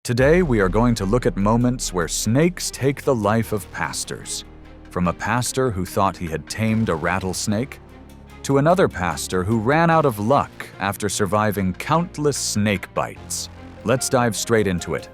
Today, we are going to look at moments where snakes take the life of pastors. From a pastor who thought he had tamed a rattlesnake, to another pastor who ran out of luck after surviving countless snake bites. Let's dive straight into it.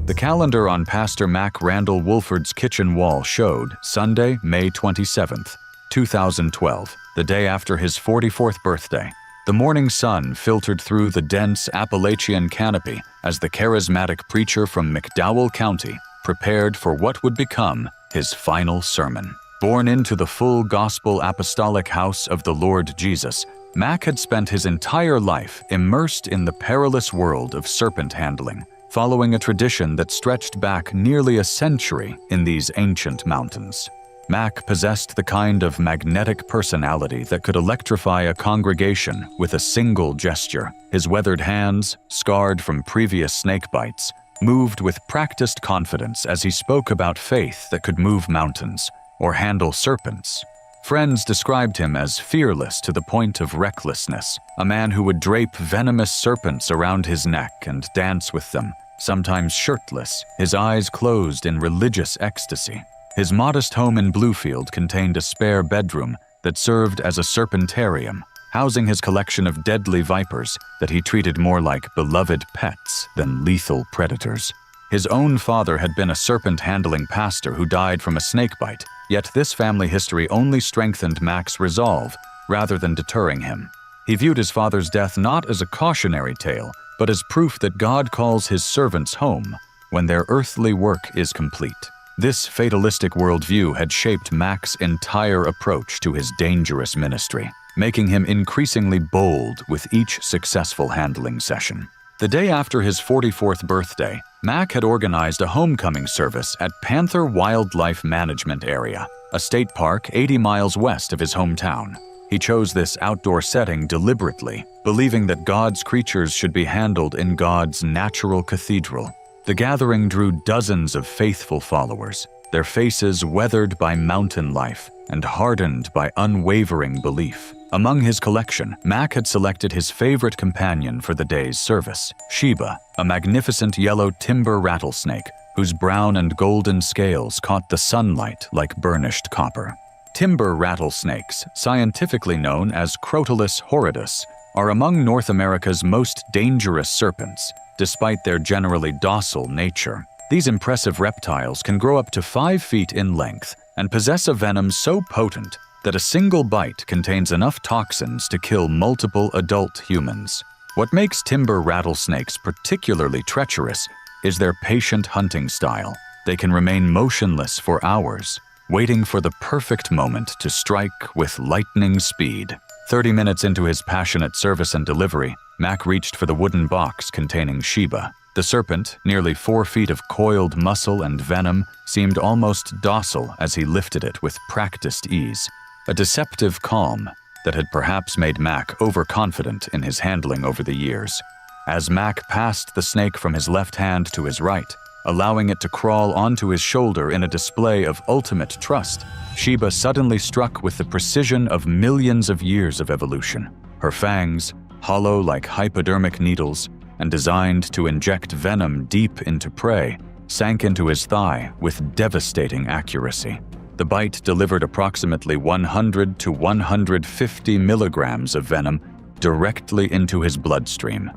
The calendar on Pastor Mack Randall Wolford's kitchen wall showed Sunday, May 27th, 2012, the day after his 44th birthday. The morning sun filtered through the dense Appalachian canopy as the charismatic preacher from McDowell County prepared for what would become his final sermon. Born into the full gospel apostolic house of the Lord Jesus, Mack had spent his entire life immersed in the perilous world of serpent handling, following a tradition that stretched back nearly a century in these ancient mountains. Mack possessed the kind of magnetic personality that could electrify a congregation with a single gesture. His weathered hands, scarred from previous snake bites, moved with practiced confidence as he spoke about faith that could move mountains or handle serpents. Friends described him as fearless to the point of recklessness, a man who would drape venomous serpents around his neck and dance with them, sometimes shirtless, his eyes closed in religious ecstasy. His modest home in Bluefield contained a spare bedroom that served as a serpentarium, housing his collection of deadly vipers that he treated more like beloved pets than lethal predators. His own father had been a serpent-handling pastor who died from a snakebite, yet this family history only strengthened Mack's resolve rather than deterring him. He viewed his father's death not as a cautionary tale, but as proof that God calls his servants home when their earthly work is complete. This fatalistic worldview had shaped Mack's entire approach to his dangerous ministry, making him increasingly bold with each successful handling session. The day after his 44th birthday, Mack had organized a homecoming service at Panther Wildlife Management Area, a state park 80 miles west of his hometown. He chose this outdoor setting deliberately, believing that God's creatures should be handled in God's natural cathedral. The gathering drew dozens of faithful followers, their faces weathered by mountain life and hardened by unwavering belief. Among his collection, Mack had selected his favorite companion for the day's service, Sheba, a magnificent yellow timber rattlesnake whose brown and golden scales caught the sunlight like burnished copper. Timber rattlesnakes, scientifically known as Crotalus horridus, are among North America's most dangerous serpents. Despite their generally docile nature, these impressive reptiles can grow up to 5 feet in length and possess a venom so potent that a single bite contains enough toxins to kill multiple adult humans. What makes timber rattlesnakes particularly treacherous is their patient hunting style. They can remain motionless for hours, waiting for the perfect moment to strike with lightning speed. 30 minutes into his passionate service and delivery, Mack reached for the wooden box containing Sheba. The serpent, nearly 4 feet of coiled muscle and venom, seemed almost docile as he lifted it with practiced ease, a deceptive calm that had perhaps made Mack overconfident in his handling over the years. As Mack passed the snake from his left hand to his right, allowing it to crawl onto his shoulder in a display of ultimate trust, Sheba suddenly struck with the precision of millions of years of evolution. Her fangs, hollow like hypodermic needles and designed to inject venom deep into prey, sank into his thigh with devastating accuracy. The bite delivered approximately 100 to 150 milligrams of venom directly into his bloodstream,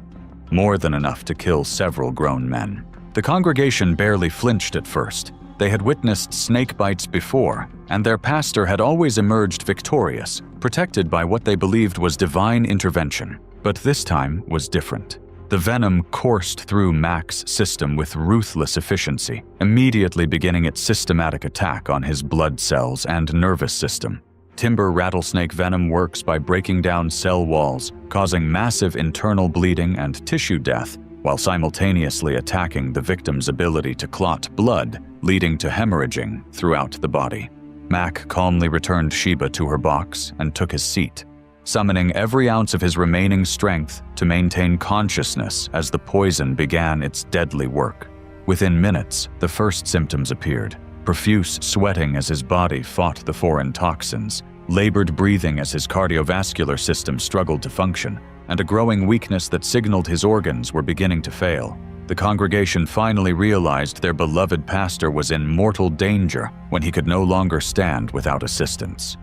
more than enough to kill several grown men. The congregation barely flinched at first. They had witnessed snake bites before, and their pastor had always emerged victorious, protected by what they believed was divine intervention. But this time was different. The venom coursed through Mack's system with ruthless efficiency, immediately beginning its systematic attack on his blood cells and nervous system. Timber rattlesnake venom works by breaking down cell walls, causing massive internal bleeding and tissue death, while simultaneously attacking the victim's ability to clot blood, leading to hemorrhaging throughout the body. Mack calmly returned Sheba to her box and took his seat, summoning every ounce of his remaining strength to maintain consciousness as the poison began its deadly work. Within minutes, the first symptoms appeared: profuse sweating as his body fought the foreign toxins, labored breathing as his cardiovascular system struggled to function, and a growing weakness that signaled his organs were beginning to fail. The congregation finally realized their beloved pastor was in mortal danger when he could no longer stand without assistance.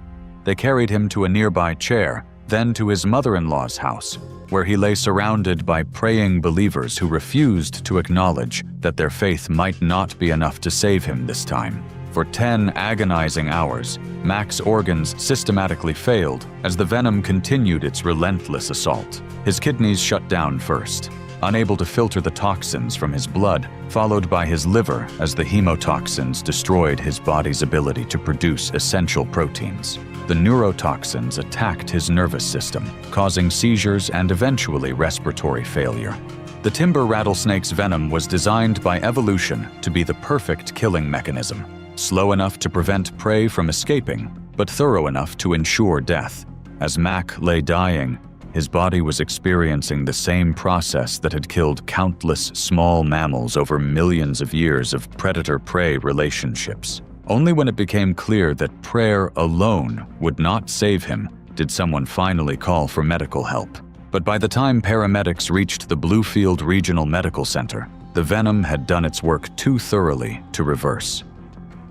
They carried him to a nearby chair, then to his mother-in-law's house, where he lay surrounded by praying believers who refused to acknowledge that their faith might not be enough to save him this time. For 10 agonizing hours, Mack's organs systematically failed as the venom continued its relentless assault. His kidneys shut down first, unable to filter the toxins from his blood, followed by his liver as the hemotoxins destroyed his body's ability to produce essential proteins. The neurotoxins attacked his nervous system, causing seizures and eventually respiratory failure. The timber rattlesnake's venom was designed by evolution to be the perfect killing mechanism, slow enough to prevent prey from escaping, but thorough enough to ensure death. As Mack lay dying, his body was experiencing the same process that had killed countless small mammals over millions of years of predator-prey relationships. Only when it became clear that prayer alone would not save him did someone finally call for medical help. But by the time paramedics reached the Bluefield Regional Medical Center, the venom had done its work too thoroughly to reverse.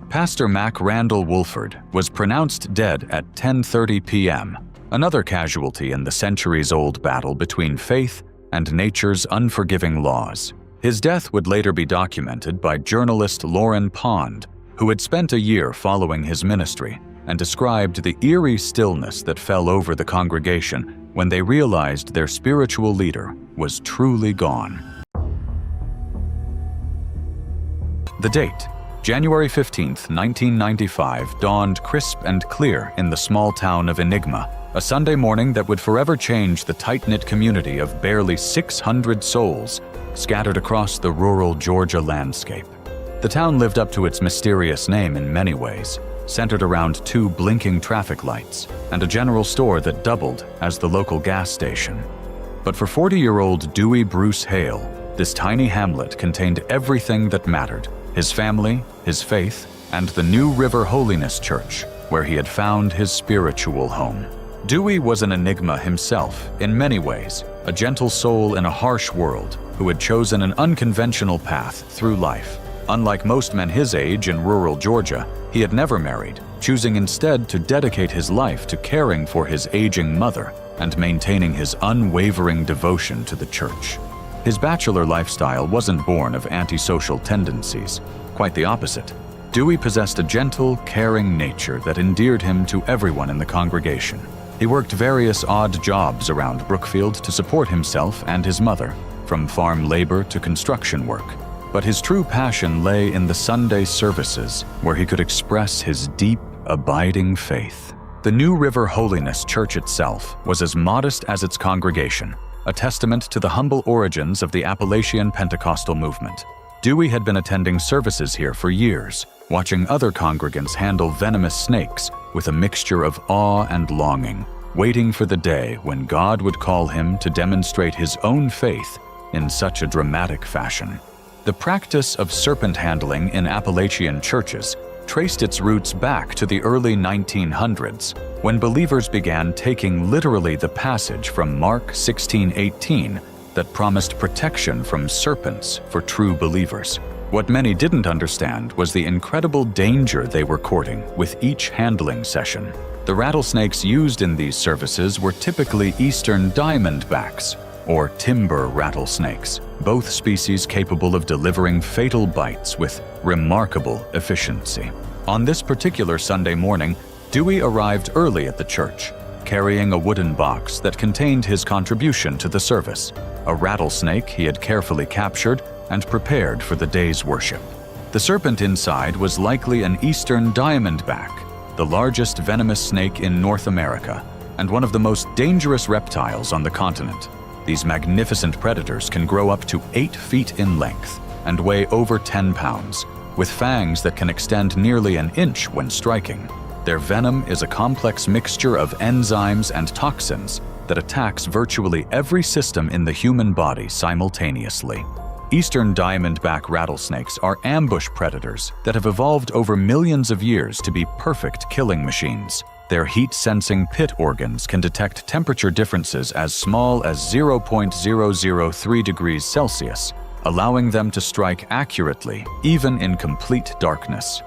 Pastor Mack Randall Wolford was pronounced dead at 10:30 p.m., another casualty in the centuries-old battle between faith and nature's unforgiving laws. His death would later be documented by journalist Lauren Pond, who had spent a year following his ministry and described the eerie stillness that fell over the congregation when they realized their spiritual leader was truly gone. The date, January 15, 1995, dawned crisp and clear in the small town of Enigma, a Sunday morning that would forever change the tight-knit community of barely 600 souls scattered across the rural Georgia landscape. The town lived up to its mysterious name in many ways, centered around 2 blinking traffic lights and a general store that doubled as the local gas station. But for 40-year-old Dwey Bruce Hale, this tiny hamlet contained everything that mattered: his family, his faith, and the New River Holiness Church, where he had found his spiritual home. Dwey was an enigma himself, in many ways, a gentle soul in a harsh world who had chosen an unconventional path through life. Unlike most men his age in rural Georgia, he had never married, choosing instead to dedicate his life to caring for his aging mother and maintaining his unwavering devotion to the church. His bachelor lifestyle wasn't born of antisocial tendencies. Quite the opposite. Dwey possessed a gentle, caring nature that endeared him to everyone in the congregation. He worked various odd jobs around Brookfield to support himself and his mother, from farm labor to construction work. But his true passion lay in the Sunday services, where he could express his deep, abiding faith. The New River Holiness Church itself was as modest as its congregation, a testament to the humble origins of the Appalachian Pentecostal movement. Dwey had been attending services here for years, watching other congregants handle venomous snakes with a mixture of awe and longing, waiting for the day when God would call him to demonstrate his own faith in such a dramatic fashion. The practice of serpent handling in Appalachian churches traced its roots back to the early 1900s, when believers began taking literally the passage from Mark 16:18 that promised protection from serpents for true believers. What many didn't understand was the incredible danger they were courting with each handling session. The rattlesnakes used in these services were typically eastern diamondbacks, or timber rattlesnakes, both species capable of delivering fatal bites with remarkable efficiency. On this particular Sunday morning, Dwey arrived early at the church, carrying a wooden box that contained his contribution to the service, a rattlesnake he had carefully captured and prepared for the day's worship. The serpent inside was likely an eastern diamondback, the largest venomous snake in North America, and one of the most dangerous reptiles on the continent. These magnificent predators can grow up to 8 feet in length and weigh over 10 pounds, with fangs that can extend nearly an inch when striking. Their venom is a complex mixture of enzymes and toxins that attacks virtually every system in the human body simultaneously. Eastern diamondback rattlesnakes are ambush predators that have evolved over millions of years to be perfect killing machines. Their heat-sensing pit organs can detect temperature differences as small as 0.003 degrees Celsius, allowing them to strike accurately, even in complete darkness.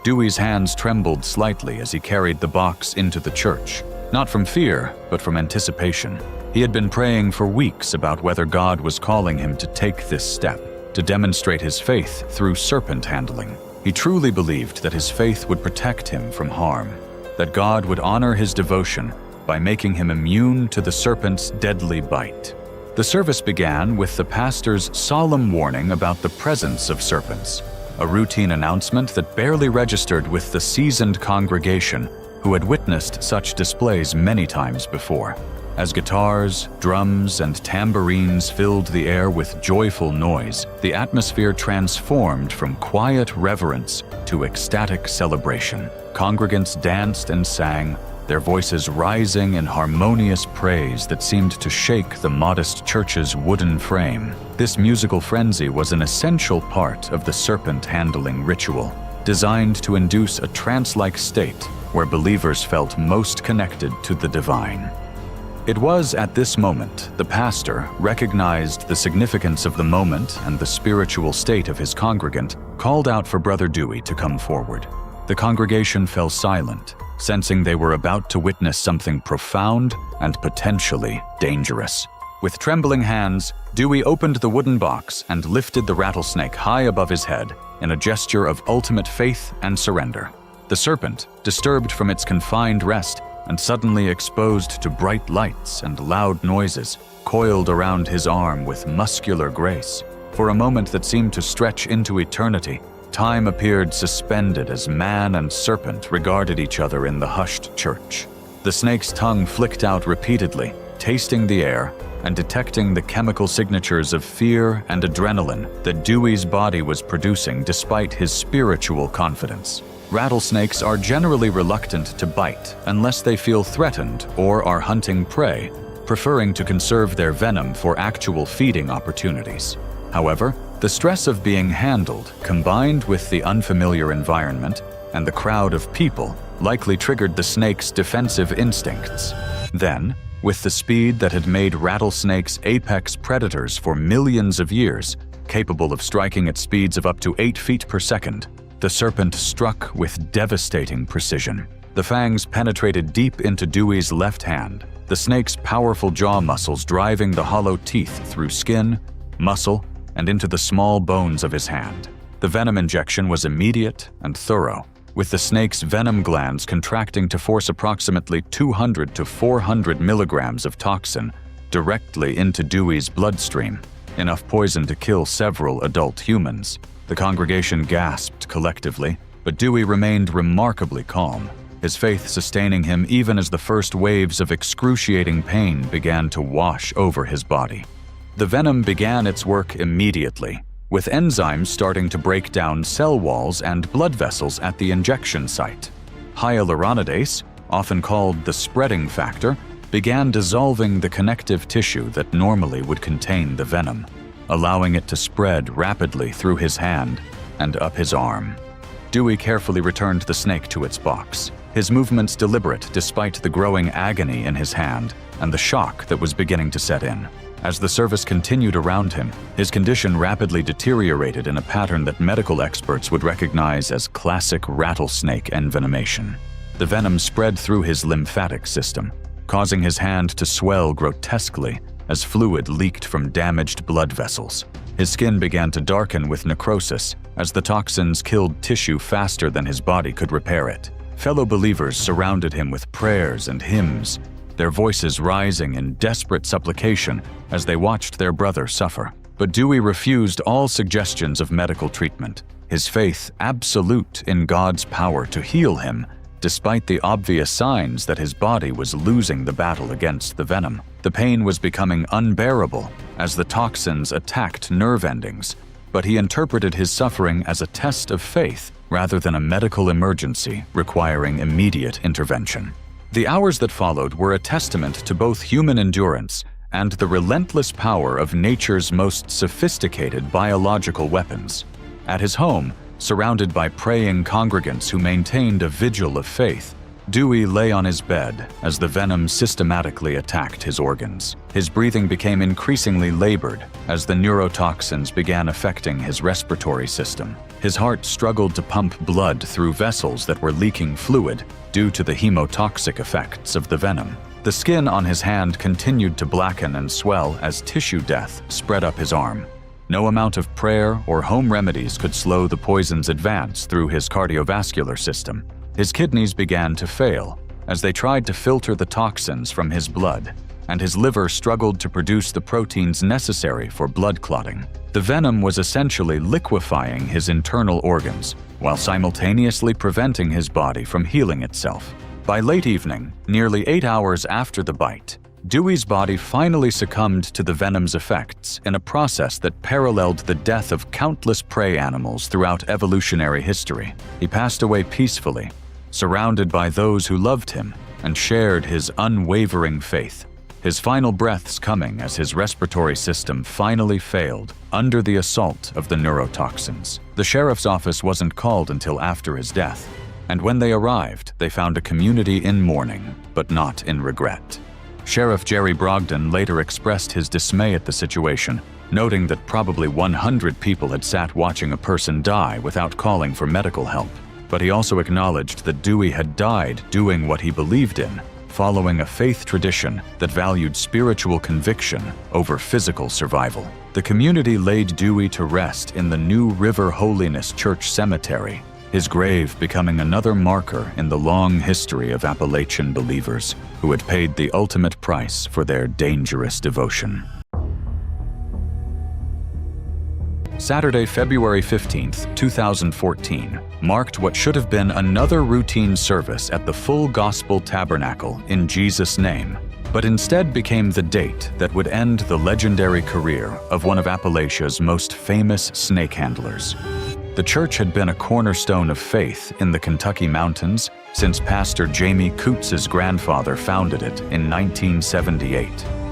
Dewey's hands trembled slightly as he carried the box into the church, not from fear, but from anticipation. He had been praying for weeks about whether God was calling him to take this step, to demonstrate his faith through serpent handling. He truly believed that his faith would protect him from harm, that God would honor his devotion by making him immune to the serpent's deadly bite. The service began with the pastor's solemn warning about the presence of serpents, a routine announcement that barely registered with the seasoned congregation who had witnessed such displays many times before. As guitars, drums, and tambourines filled the air with joyful noise, the atmosphere transformed from quiet reverence to ecstatic celebration. Congregants danced and sang, their voices rising in harmonious praise that seemed to shake the modest church's wooden frame. This musical frenzy was an essential part of the serpent handling ritual, designed to induce a trance-like state where believers felt most connected to the divine. It was at this moment the pastor recognized the significance of the moment and the spiritual state of his congregant, called out for Brother Dewey to come forward. The congregation fell silent, sensing they were about to witness something profound and potentially dangerous. With trembling hands, Dewey opened the wooden box and lifted the rattlesnake high above his head in a gesture of ultimate faith and surrender. The serpent, disturbed from its confined rest and suddenly exposed to bright lights and loud noises, coiled around his arm with muscular grace. For a moment that seemed to stretch into eternity, time appeared suspended as man and serpent regarded each other in the hushed church. The snake's tongue flicked out repeatedly, tasting the air and detecting the chemical signatures of fear and adrenaline that Dewey's body was producing despite his spiritual confidence. Rattlesnakes are generally reluctant to bite unless they feel threatened or are hunting prey, preferring to conserve their venom for actual feeding opportunities. However, the stress of being handled, combined with the unfamiliar environment and the crowd of people, likely triggered the snake's defensive instincts. Then, with the speed that had made rattlesnakes apex predators for millions of years, capable of striking at speeds of up to 8 feet per second, the serpent struck with devastating precision. The fangs penetrated deep into Dewey's left hand, the snake's powerful jaw muscles driving the hollow teeth through skin, muscle, and into the small bones of his hand. The venom injection was immediate and thorough, with the snake's venom glands contracting to force approximately 200 to 400 milligrams of toxin directly into Dewey's bloodstream, enough poison to kill several adult humans. The congregation gasped collectively, but Dewey remained remarkably calm, his faith sustaining him even as the first waves of excruciating pain began to wash over his body. The venom began its work immediately, with enzymes starting to break down cell walls and blood vessels at the injection site. Hyaluronidase, often called the spreading factor, began dissolving the connective tissue that normally would contain the venom, allowing it to spread rapidly through his hand and up his arm. Dewey carefully returned the snake to its box, his movements deliberate despite the growing agony in his hand and the shock that was beginning to set in. As the service continued around him, his condition rapidly deteriorated in a pattern that medical experts would recognize as classic rattlesnake envenomation. The venom spread through his lymphatic system, causing his hand to swell grotesquely as fluid leaked from damaged blood vessels. His skin began to darken with necrosis as the toxins killed tissue faster than his body could repair it. Fellow believers surrounded him with prayers and hymns, their voices rising in desperate supplication as they watched their brother suffer. But Dewey refused all suggestions of medical treatment, his faith absolute in God's power to heal him, despite the obvious signs that his body was losing the battle against the venom. The pain was becoming unbearable as the toxins attacked nerve endings, but he interpreted his suffering as a test of faith rather than a medical emergency requiring immediate intervention. The hours that followed were a testament to both human endurance and the relentless power of nature's most sophisticated biological weapons. At his home, surrounded by praying congregants who maintained a vigil of faith, Dwey lay on his bed as the venom systematically attacked his organs. His breathing became increasingly labored as the neurotoxins began affecting his respiratory system. His heart struggled to pump blood through vessels that were leaking fluid due to the hemotoxic effects of the venom. The skin on his hand continued to blacken and swell as tissue death spread up his arm. No amount of prayer or home remedies could slow the poison's advance through his cardiovascular system. His kidneys began to fail as they tried to filter the toxins from his blood, and his liver struggled to produce the proteins necessary for blood clotting. The venom was essentially liquefying his internal organs, while simultaneously preventing his body from healing itself. By late evening, nearly 8 hours after the bite, Dewey's body finally succumbed to the venom's effects in a process that paralleled the death of countless prey animals throughout evolutionary history. He passed away peacefully, surrounded by those who loved him and shared his unwavering faith. His final breaths coming as his respiratory system finally failed under the assault of the neurotoxins. The sheriff's office wasn't called until after his death, and when they arrived, they found a community in mourning, but not in regret. Sheriff Jerry Brogdon later expressed his dismay at the situation, noting that probably 100 people had sat watching a person die without calling for medical help. But he also acknowledged that Dewey had died doing what he believed in, following a faith tradition that valued spiritual conviction over physical survival. The community laid Dewey to rest in the New River Holiness Church Cemetery, his grave becoming another marker in the long history of Appalachian believers who had paid the ultimate price for their dangerous devotion. Saturday, February 15, 2014, marked what should have been another routine service at the Full Gospel Tabernacle in Jesus' name, but instead became the date that would end the legendary career of one of Appalachia's most famous snake handlers. The church had been a cornerstone of faith in the Kentucky mountains since Pastor Jamie Coots' grandfather founded it in 1978,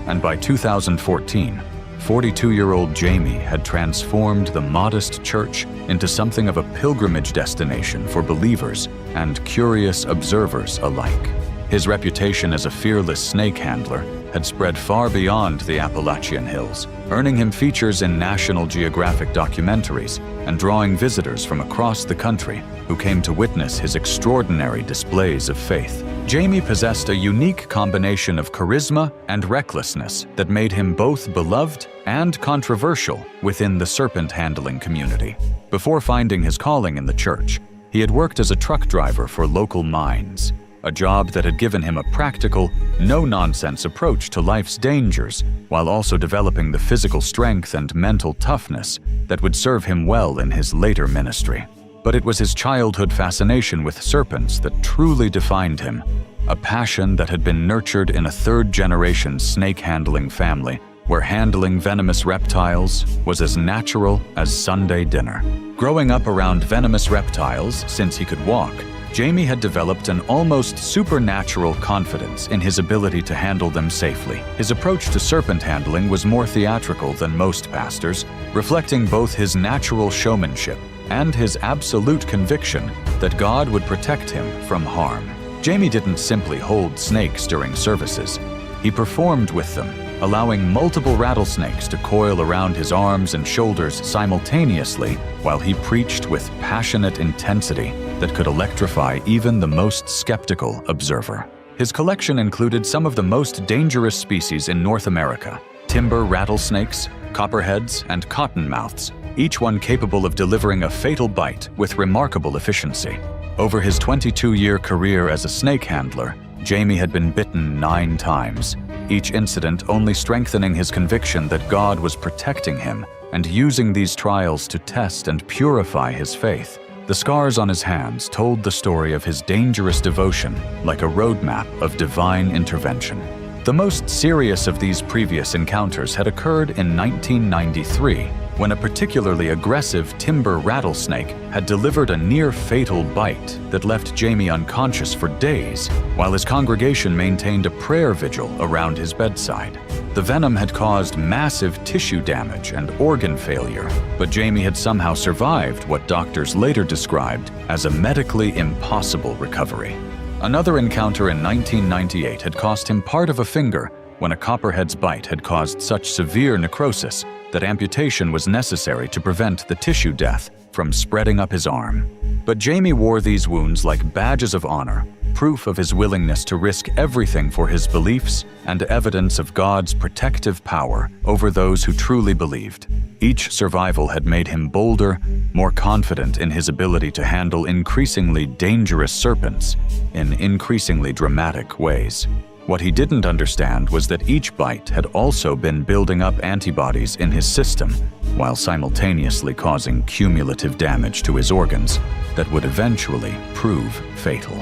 and by 2014, 42-year-old Jamie had transformed the modest church into something of a pilgrimage destination for believers and curious observers alike. His reputation as a fearless snake handler had spread far beyond the Appalachian hills, earning him features in National Geographic documentaries and drawing visitors from across the country who came to witness his extraordinary displays of faith. Jamie possessed a unique combination of charisma and recklessness that made him both beloved and controversial within the serpent handling community. Before finding his calling in the church, he had worked as a truck driver for local mines, a job that had given him a practical, no-nonsense approach to life's dangers, while also developing the physical strength and mental toughness that would serve him well in his later ministry. But it was his childhood fascination with serpents that truly defined him, a passion that had been nurtured in a third-generation snake-handling family, where handling venomous reptiles was as natural as Sunday dinner. Growing up around venomous reptiles since he could walk, Jamie had developed an almost supernatural confidence in his ability to handle them safely. His approach to serpent handling was more theatrical than most pastors, reflecting both his natural showmanship and his absolute conviction that God would protect him from harm. Jamie didn't simply hold snakes during services. He performed with them, allowing multiple rattlesnakes to coil around his arms and shoulders simultaneously while he preached with passionate intensity that could electrify even the most skeptical observer. His collection included some of the most dangerous species in North America: timber rattlesnakes, copperheads, and cottonmouths, each one capable of delivering a fatal bite with remarkable efficiency. Over his 22-year career as a snake handler, Jamie had been bitten 9 times, each incident only strengthening his conviction that God was protecting him and using these trials to test and purify his faith. The scars on his hands told the story of his dangerous devotion like a roadmap of divine intervention. The most serious of these previous encounters had occurred in 1993, when a particularly aggressive timber rattlesnake had delivered a near-fatal bite that left Jamie unconscious for days, while his congregation maintained a prayer vigil around his bedside. The venom had caused massive tissue damage and organ failure, but Jamie had somehow survived what doctors later described as a medically impossible recovery. Another encounter in 1998 had cost him part of a finger when a copperhead's bite had caused such severe necrosis that amputation was necessary to prevent the tissue death from spreading up his arm. But Jamie wore these wounds like badges of honor, proof of his willingness to risk everything for his beliefs and evidence of God's protective power over those who truly believed. Each survival had made him bolder, more confident in his ability to handle increasingly dangerous serpents in increasingly dramatic ways. What he didn't understand was that each bite had also been building up antibodies in his system, while simultaneously causing cumulative damage to his organs that would eventually prove fatal.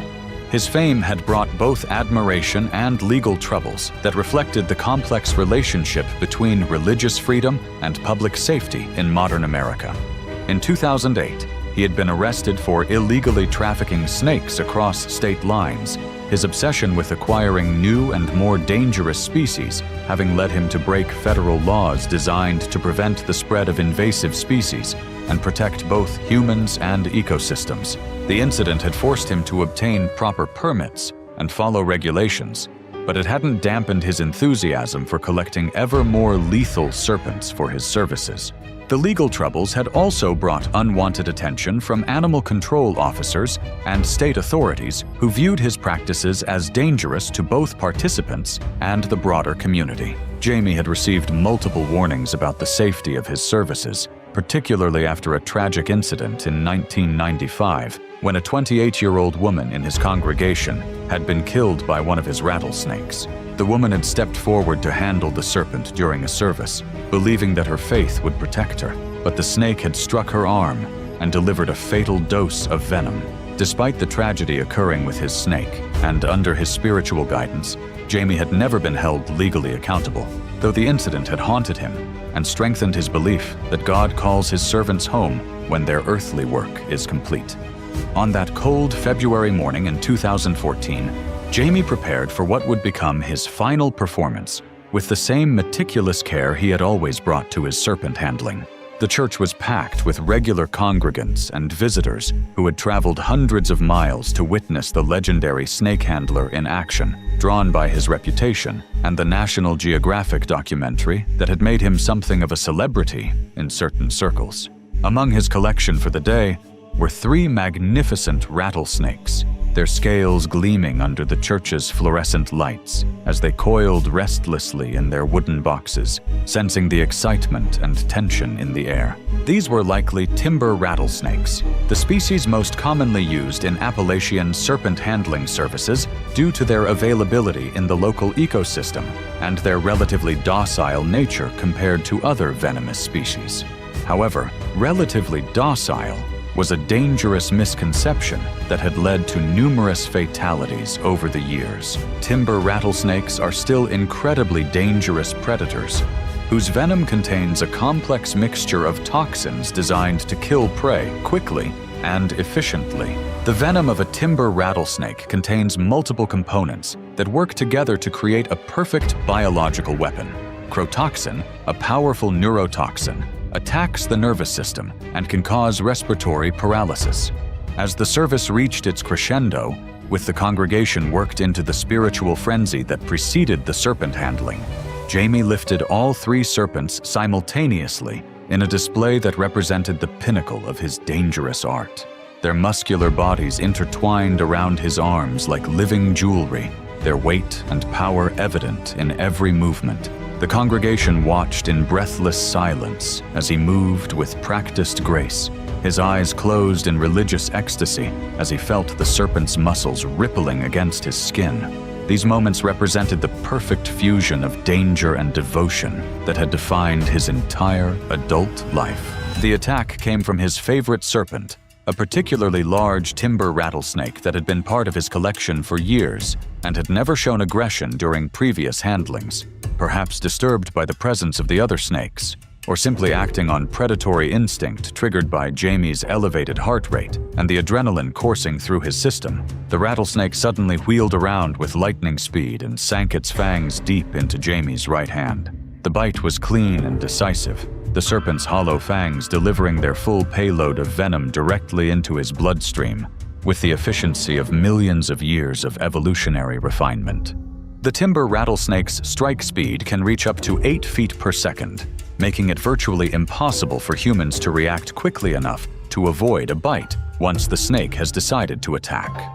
His fame had brought both admiration and legal troubles that reflected the complex relationship between religious freedom and public safety in modern America. In 2008, he had been arrested for illegally trafficking snakes across state lines, his obsession with acquiring new and more dangerous species having led him to break federal laws designed to prevent the spread of invasive species and protect both humans and ecosystems. The incident had forced him to obtain proper permits and follow regulations, but it hadn't dampened his enthusiasm for collecting ever more lethal serpents for his services. The legal troubles had also brought unwanted attention from animal control officers and state authorities who viewed his practices as dangerous to both participants and the broader community. Jamie had received multiple warnings about the safety of his services, particularly after a tragic incident in 1995 when a 28-year-old woman in his congregation had been killed by one of his rattlesnakes. The woman had stepped forward to handle the serpent during a service, believing that her faith would protect her, but the snake had struck her arm and delivered a fatal dose of venom. Despite the tragedy occurring with his snake, and under his spiritual guidance, Jamie had never been held legally accountable, though the incident had haunted him and strengthened his belief that God calls his servants home when their earthly work is complete. On that cold February morning in 2014, Jamie prepared for what would become his final performance with the same meticulous care he had always brought to his serpent handling. The church was packed with regular congregants and visitors who had traveled hundreds of miles to witness the legendary snake handler in action, drawn by his reputation and the National Geographic documentary that had made him something of a celebrity in certain circles. Among his collection for the day were 3 magnificent rattlesnakes, their scales gleaming under the church's fluorescent lights as they coiled restlessly in their wooden boxes, sensing the excitement and tension in the air. These were likely timber rattlesnakes, the species most commonly used in Appalachian serpent handling services due to their availability in the local ecosystem and their relatively docile nature compared to other venomous species. However, relatively docile was a dangerous misconception that had led to numerous fatalities over the years. Timber rattlesnakes are still incredibly dangerous predators whose venom contains a complex mixture of toxins designed to kill prey quickly and efficiently. The venom of a timber rattlesnake contains multiple components that work together to create a perfect biological weapon. Crotoxin, a powerful neurotoxin, attacks the nervous system and can cause respiratory paralysis. As the service reached its crescendo, with the congregation worked into the spiritual frenzy that preceded the serpent handling, Jamie lifted all 3 serpents simultaneously in a display that represented the pinnacle of his dangerous art. Their muscular bodies intertwined around his arms like living jewelry, their weight and power evident in every movement. The congregation watched in breathless silence as he moved with practiced grace, his eyes closed in religious ecstasy as he felt the serpent's muscles rippling against his skin. These moments represented the perfect fusion of danger and devotion that had defined his entire adult life. The attack came from his favorite serpent, a particularly large timber rattlesnake that had been part of his collection for years and had never shown aggression during previous handlings, perhaps disturbed by the presence of the other snakes, or simply acting on predatory instinct triggered by Jamie's elevated heart rate and the adrenaline coursing through his system. The rattlesnake suddenly wheeled around with lightning speed and sank its fangs deep into Jamie's right hand. The bite was clean and decisive, the serpent's hollow fangs delivering their full payload of venom directly into his bloodstream, with the efficiency of millions of years of evolutionary refinement. The timber rattlesnake's strike speed can reach up to 8 feet per second, making it virtually impossible for humans to react quickly enough to avoid a bite once the snake has decided to attack.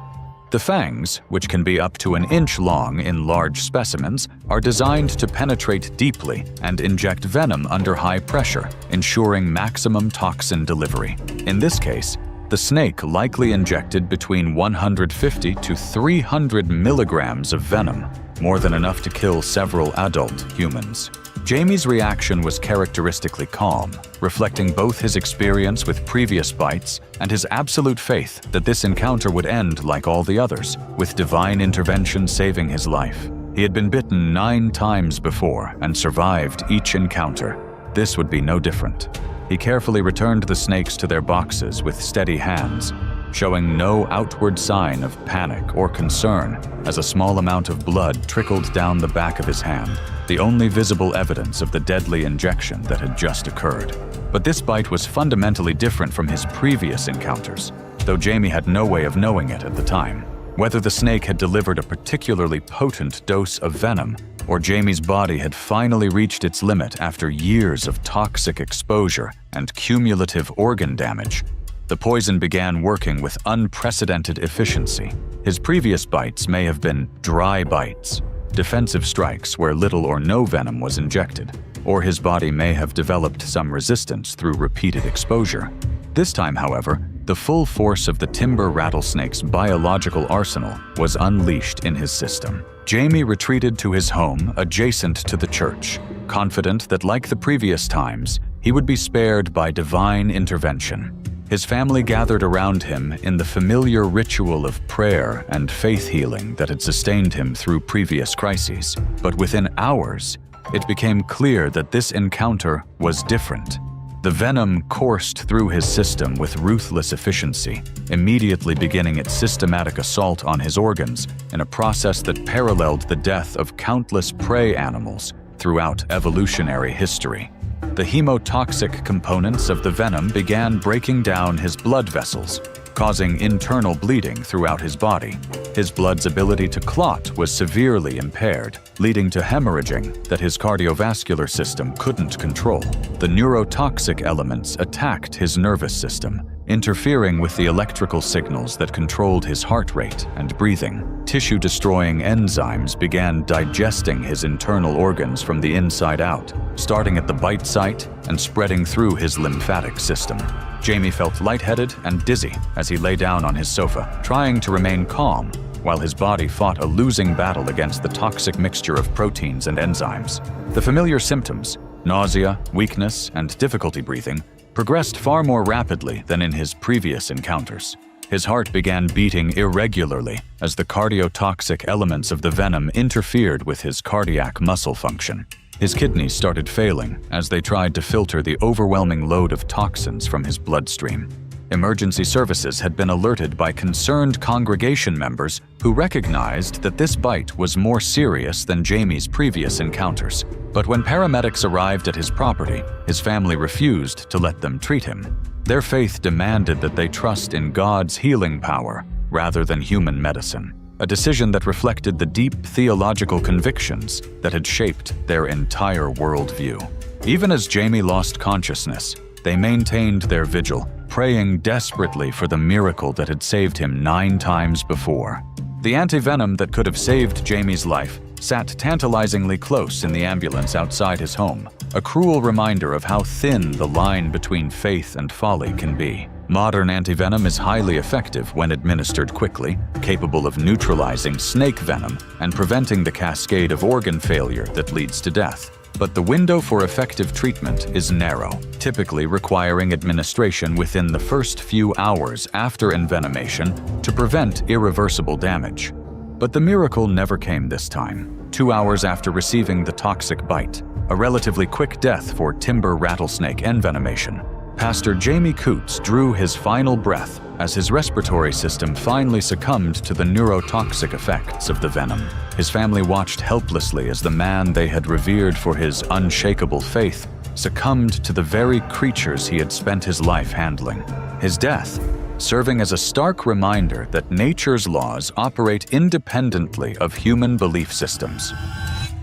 The fangs, which can be up to an inch long in large specimens, are designed to penetrate deeply and inject venom under high pressure, ensuring maximum toxin delivery. In this case, the snake likely injected between 150 to 300 milligrams of venom, more than enough to kill several adult humans. Jamie's reaction was characteristically calm, reflecting both his experience with previous bites and his absolute faith that this encounter would end like all the others, with divine intervention saving his life. He had been bitten 9 times before and survived each encounter. This would be no different. He carefully returned the snakes to their boxes with steady hands, showing no outward sign of panic or concern as a small amount of blood trickled down the back of his hand, the only visible evidence of the deadly injection that had just occurred. But this bite was fundamentally different from his previous encounters, though Jamie had no way of knowing it at the time. Whether the snake had delivered a particularly potent dose of venom, or Jamie's body had finally reached its limit after years of toxic exposure and cumulative organ damage, the poison began working with unprecedented efficiency. His previous bites may have been dry bites, defensive strikes where little or no venom was injected, or his body may have developed some resistance through repeated exposure. This time, however, the full force of the timber rattlesnake's biological arsenal was unleashed in his system. Jamie retreated to his home adjacent to the church, confident that, like the previous times, he would be spared by divine intervention. His family gathered around him in the familiar ritual of prayer and faith healing that had sustained him through previous crises. But within hours, it became clear that this encounter was different. The venom coursed through his system with ruthless efficiency, immediately beginning its systematic assault on his organs in a process that paralleled the death of countless prey animals throughout evolutionary history. The hemotoxic components of the venom began breaking down his blood vessels, causing internal bleeding throughout his body. His blood's ability to clot was severely impaired, leading to hemorrhaging that his cardiovascular system couldn't control. The neurotoxic elements attacked his nervous system, interfering with the electrical signals that controlled his heart rate and breathing. Tissue-destroying enzymes began digesting his internal organs from the inside out, starting at the bite site and spreading through his lymphatic system. Jamie felt lightheaded and dizzy as he lay down on his sofa, trying to remain calm while his body fought a losing battle against the toxic mixture of proteins and enzymes. The familiar symptoms, nausea, weakness, and difficulty breathing, progressed far more rapidly than in his previous encounters. His heart began beating irregularly as the cardiotoxic elements of the venom interfered with his cardiac muscle function. His kidneys started failing as they tried to filter the overwhelming load of toxins from his bloodstream. Emergency services had been alerted by concerned congregation members who recognized that this bite was more serious than Jamie's previous encounters. But when paramedics arrived at his property, his family refused to let them treat him. Their faith demanded that they trust in God's healing power rather than human medicine, a decision that reflected the deep theological convictions that had shaped their entire worldview. Even as Jamie lost consciousness, they maintained their vigil, praying desperately for the miracle that had saved him 9 times before. The antivenom that could have saved Jamie's life sat tantalizingly close in the ambulance outside his home, a cruel reminder of how thin the line between faith and folly can be. Modern antivenom is highly effective when administered quickly, capable of neutralizing snake venom and preventing the cascade of organ failure that leads to death. But the window for effective treatment is narrow, typically requiring administration within the first few hours after envenomation to prevent irreversible damage. But the miracle never came this time. 2 hours after receiving the toxic bite, a relatively quick death for timber rattlesnake envenomation, Pastor Jamie Coots drew his final breath as his respiratory system finally succumbed to the neurotoxic effects of the venom. His family watched helplessly as the man they had revered for his unshakable faith succumbed to the very creatures he had spent his life handling. His death serving as a stark reminder that nature's laws operate independently of human belief systems.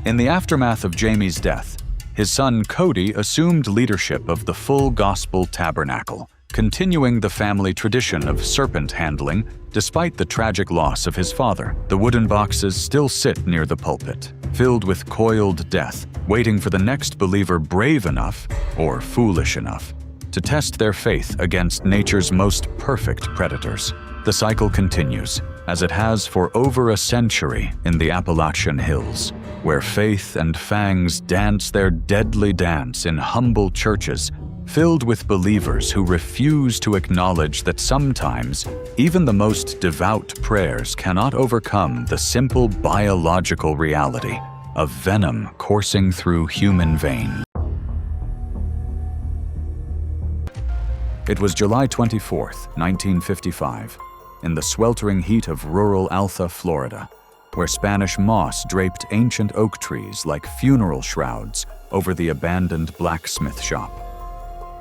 In the aftermath of Jamie's death, his son Cody assumed leadership of the Full Gospel Tabernacle, continuing the family tradition of serpent handling despite the tragic loss of his father. The wooden boxes still sit near the pulpit, filled with coiled death, waiting for the next believer brave enough, or foolish enough, to test their faith against nature's most perfect predators. The cycle continues, as it has for over a century in the Appalachian Hills, where faith and fangs dance their deadly dance in humble churches filled with believers who refuse to acknowledge that sometimes even the most devout prayers cannot overcome the simple biological reality of venom coursing through human veins. It was July 24, 1955, in the sweltering heat of rural Alpha, Florida, where Spanish moss draped ancient oak trees like funeral shrouds over the abandoned blacksmith shop.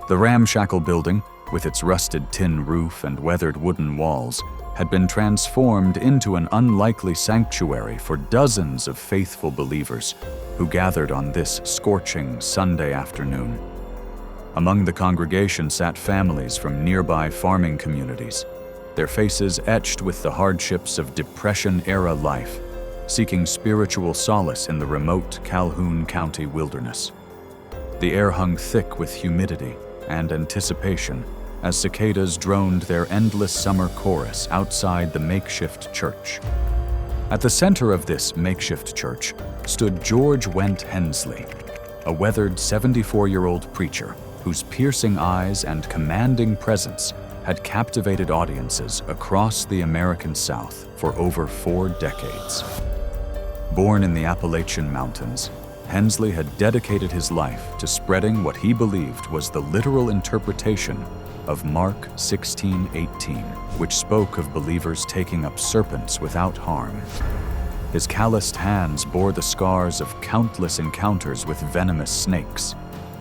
The ramshackle building, with its rusted tin roof and weathered wooden walls, had been transformed into an unlikely sanctuary for dozens of faithful believers who gathered on this scorching Sunday afternoon. Among the congregation sat families from nearby farming communities, their faces etched with the hardships of Depression-era life, seeking spiritual solace in the remote Calhoun County wilderness. The air hung thick with humidity and anticipation as cicadas droned their endless summer chorus outside the makeshift church. At the center of this makeshift church stood George Went Hensley, a weathered 74-year-old preacher whose piercing eyes and commanding presence had captivated audiences across the American South for over 4 decades. Born in the Appalachian Mountains, Hensley had dedicated his life to spreading what he believed was the literal interpretation of Mark 16:18, which spoke of believers taking up serpents without harm. His calloused hands bore the scars of countless encounters with venomous snakes,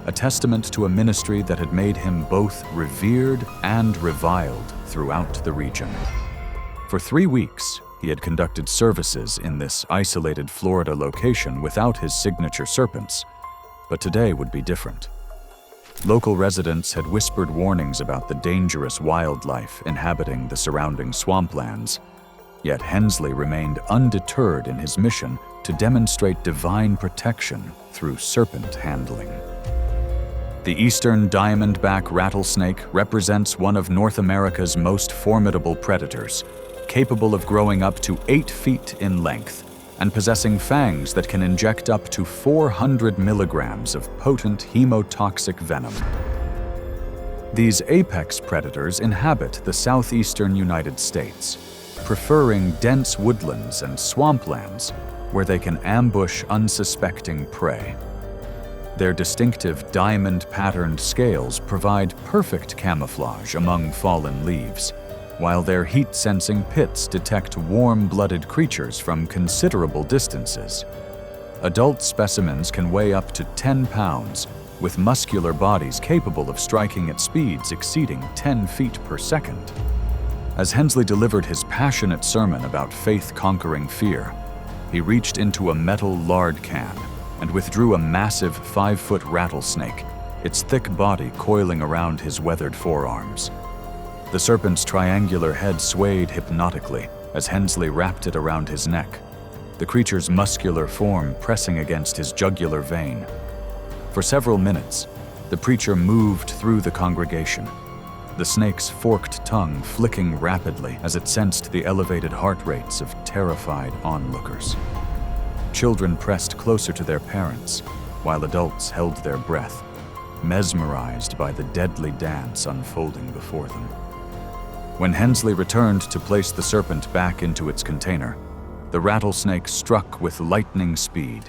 a testament to a ministry that had made him both revered and reviled throughout the region. For 3 weeks, he had conducted services in this isolated Florida location without his signature serpents, but today would be different. Local residents had whispered warnings about the dangerous wildlife inhabiting the surrounding swamplands, yet Hensley remained undeterred in his mission to demonstrate divine protection through serpent handling. The eastern diamondback rattlesnake represents one of North America's most formidable predators, capable of growing up to 8 feet in length and possessing fangs that can inject up to 400 milligrams of potent hemotoxic venom. These apex predators inhabit the southeastern United States, preferring dense woodlands and swamplands where they can ambush unsuspecting prey. Their distinctive diamond-patterned scales provide perfect camouflage among fallen leaves, while their heat-sensing pits detect warm-blooded creatures from considerable distances. Adult specimens can weigh up to 10 pounds, with muscular bodies capable of striking at speeds exceeding 10 feet per second. As Hensley delivered his passionate sermon about faith conquering fear, he reached into a metal lard can and withdrew a massive 5-foot rattlesnake, its thick body coiling around his weathered forearms. The serpent's triangular head swayed hypnotically as Hensley wrapped it around his neck, the creature's muscular form pressing against his jugular vein. For several minutes, the preacher moved through the congregation, the snake's forked tongue flicking rapidly as it sensed the elevated heart rates of terrified onlookers. Children pressed closer to their parents, while adults held their breath, mesmerized by the deadly dance unfolding before them. When Hensley returned to place the serpent back into its container, the rattlesnake struck with lightning speed.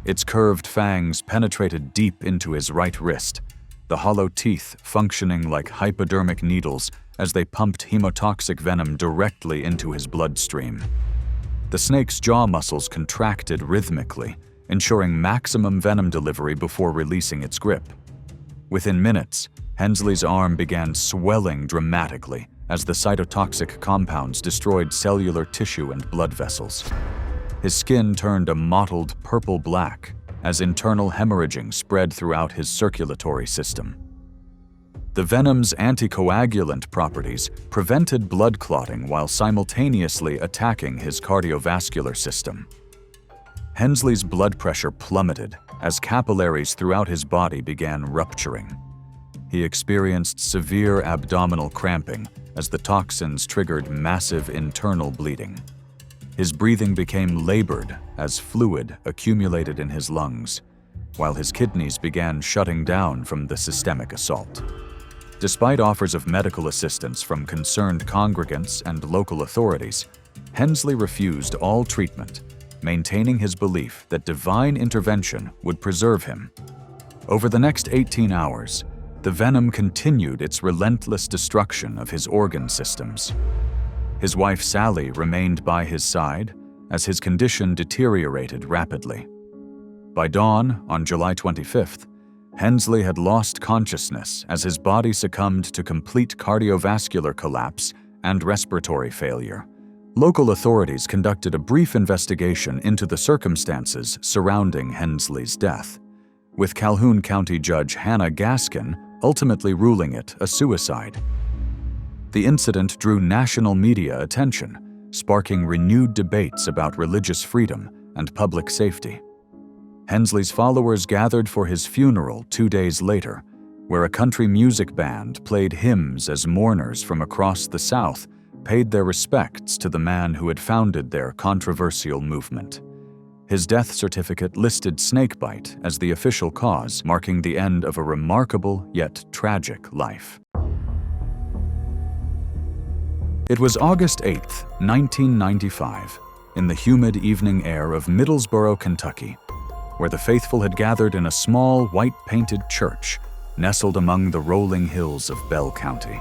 Its curved fangs penetrated deep into his right wrist, the hollow teeth functioning like hypodermic needles as they pumped hemotoxic venom directly into his bloodstream. The snake's jaw muscles contracted rhythmically, ensuring maximum venom delivery before releasing its grip. Within minutes, Hensley's arm began swelling dramatically as the cytotoxic compounds destroyed cellular tissue and blood vessels. His skin turned a mottled purple-black as internal hemorrhaging spread throughout his circulatory system. The venom's anticoagulant properties prevented blood clotting while simultaneously attacking his cardiovascular system. Hensley's blood pressure plummeted as capillaries throughout his body began rupturing. He experienced severe abdominal cramping as the toxins triggered massive internal bleeding. His breathing became labored as fluid accumulated in his lungs, while his kidneys began shutting down from the systemic assault. Despite offers of medical assistance from concerned congregants and local authorities, Hensley refused all treatment, maintaining his belief that divine intervention would preserve him. Over the next 18 hours, the venom continued its relentless destruction of his organ systems. His wife Sally remained by his side as his condition deteriorated rapidly. By dawn on July 25th, Hensley had lost consciousness as his body succumbed to complete cardiovascular collapse and respiratory failure. Local authorities conducted a brief investigation into the circumstances surrounding Hensley's death, with Calhoun County Judge Hannah Gaskin ultimately ruling it a suicide. The incident drew national media attention, sparking renewed debates about religious freedom and public safety. Hensley's followers gathered for his funeral 2 days later, where a country music band played hymns as mourners from across the South paid their respects to the man who had founded their controversial movement. His death certificate listed snakebite as the official cause, marking the end of a remarkable yet tragic life. It was August 8, 1995, in the humid evening air of Middlesboro, Kentucky, where the faithful had gathered in a small, white-painted church nestled among the rolling hills of Bell County.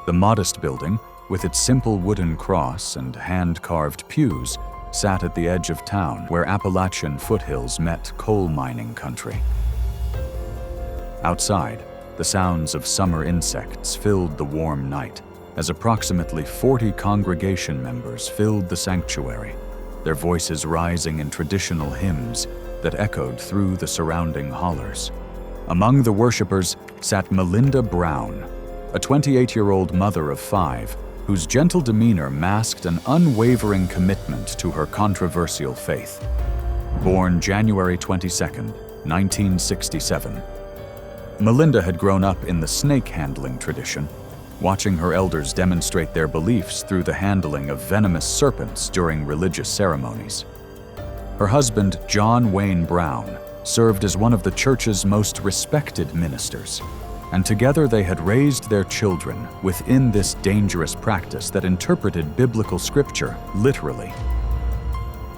The modest building, with its simple wooden cross and hand-carved pews, sat at the edge of town where Appalachian foothills met coal mining country. Outside, the sounds of summer insects filled the warm night as approximately 40 congregation members filled the sanctuary, their voices rising in traditional hymns that echoed through the surrounding hollers. Among the worshipers sat Melinda Brown, a 28-year-old mother of 5 whose gentle demeanor masked an unwavering commitment to her controversial faith. Born January 22, 1967, Melinda had grown up in the snake-handling tradition, watching her elders demonstrate their beliefs through the handling of venomous serpents during religious ceremonies. Her husband, John Wayne Brown, served as one of the church's most respected ministers, and together they had raised their children within this dangerous practice that interpreted biblical scripture literally.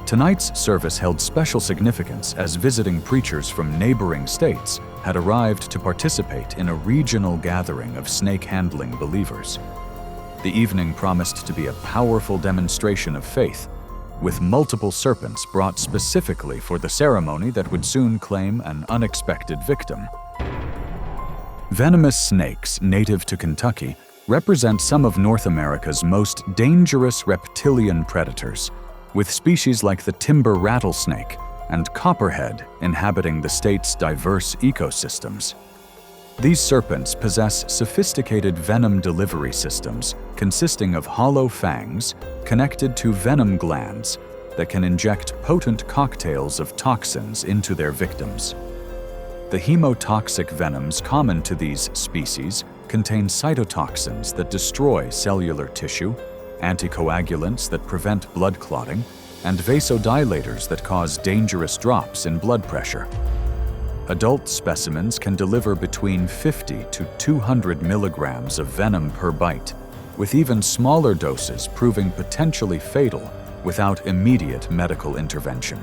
Tonight's service held special significance as visiting preachers from neighboring states had arrived to participate in a regional gathering of snake-handling believers. The evening promised to be a powerful demonstration of faith, with multiple serpents brought specifically for the ceremony that would soon claim an unexpected victim. Venomous snakes native to Kentucky represent some of North America's most dangerous reptilian predators, with species like the timber rattlesnake and copperhead inhabiting the state's diverse ecosystems. These serpents possess sophisticated venom delivery systems consisting of hollow fangs connected to venom glands that can inject potent cocktails of toxins into their victims. The hemotoxic venoms common to these species contain cytotoxins that destroy cellular tissue, anticoagulants that prevent blood clotting, and vasodilators that cause dangerous drops in blood pressure. Adult specimens can deliver between 50 to 200 milligrams of venom per bite, with even smaller doses proving potentially fatal without immediate medical intervention.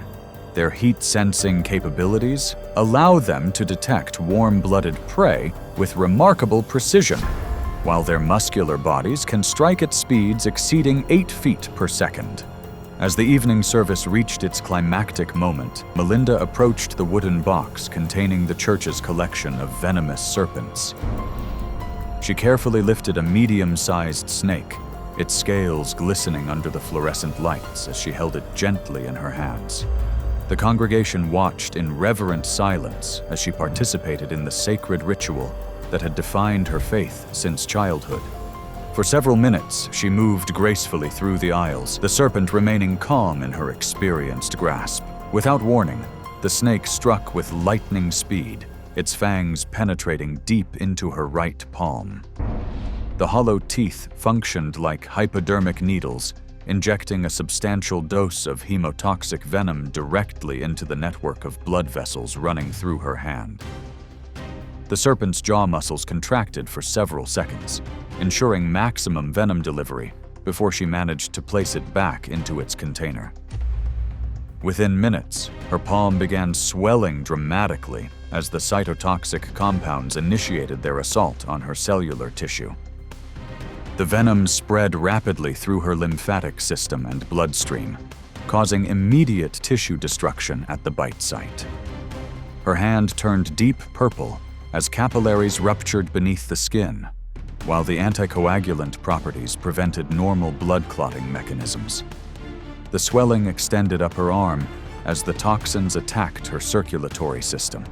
Their heat-sensing capabilities allow them to detect warm-blooded prey with remarkable precision, while their muscular bodies can strike at speeds exceeding 8 feet per second. As the evening service reached its climactic moment, Melinda approached the wooden box containing the church's collection of venomous serpents. She carefully lifted a medium-sized snake, its scales glistening under the fluorescent lights as she held it gently in her hands. The congregation watched in reverent silence as she participated in the sacred ritual that had defined her faith since childhood. For several minutes, she moved gracefully through the aisles, the serpent remaining calm in her experienced grasp. Without warning, the snake struck with lightning speed, its fangs penetrating deep into her right palm. The hollow teeth functioned like hypodermic needles, injecting a substantial dose of hemotoxic venom directly into the network of blood vessels running through her hand. The serpent's jaw muscles contracted for several seconds, ensuring maximum venom delivery before she managed to place it back into its container. Within minutes, her palm began swelling dramatically as the cytotoxic compounds initiated their assault on her cellular tissue. The venom spread rapidly through her lymphatic system and bloodstream, causing immediate tissue destruction at the bite site. Her hand turned deep purple as capillaries ruptured beneath the skin, while the anticoagulant properties prevented normal blood clotting mechanisms. The swelling extended up her arm as the toxins attacked her circulatory system,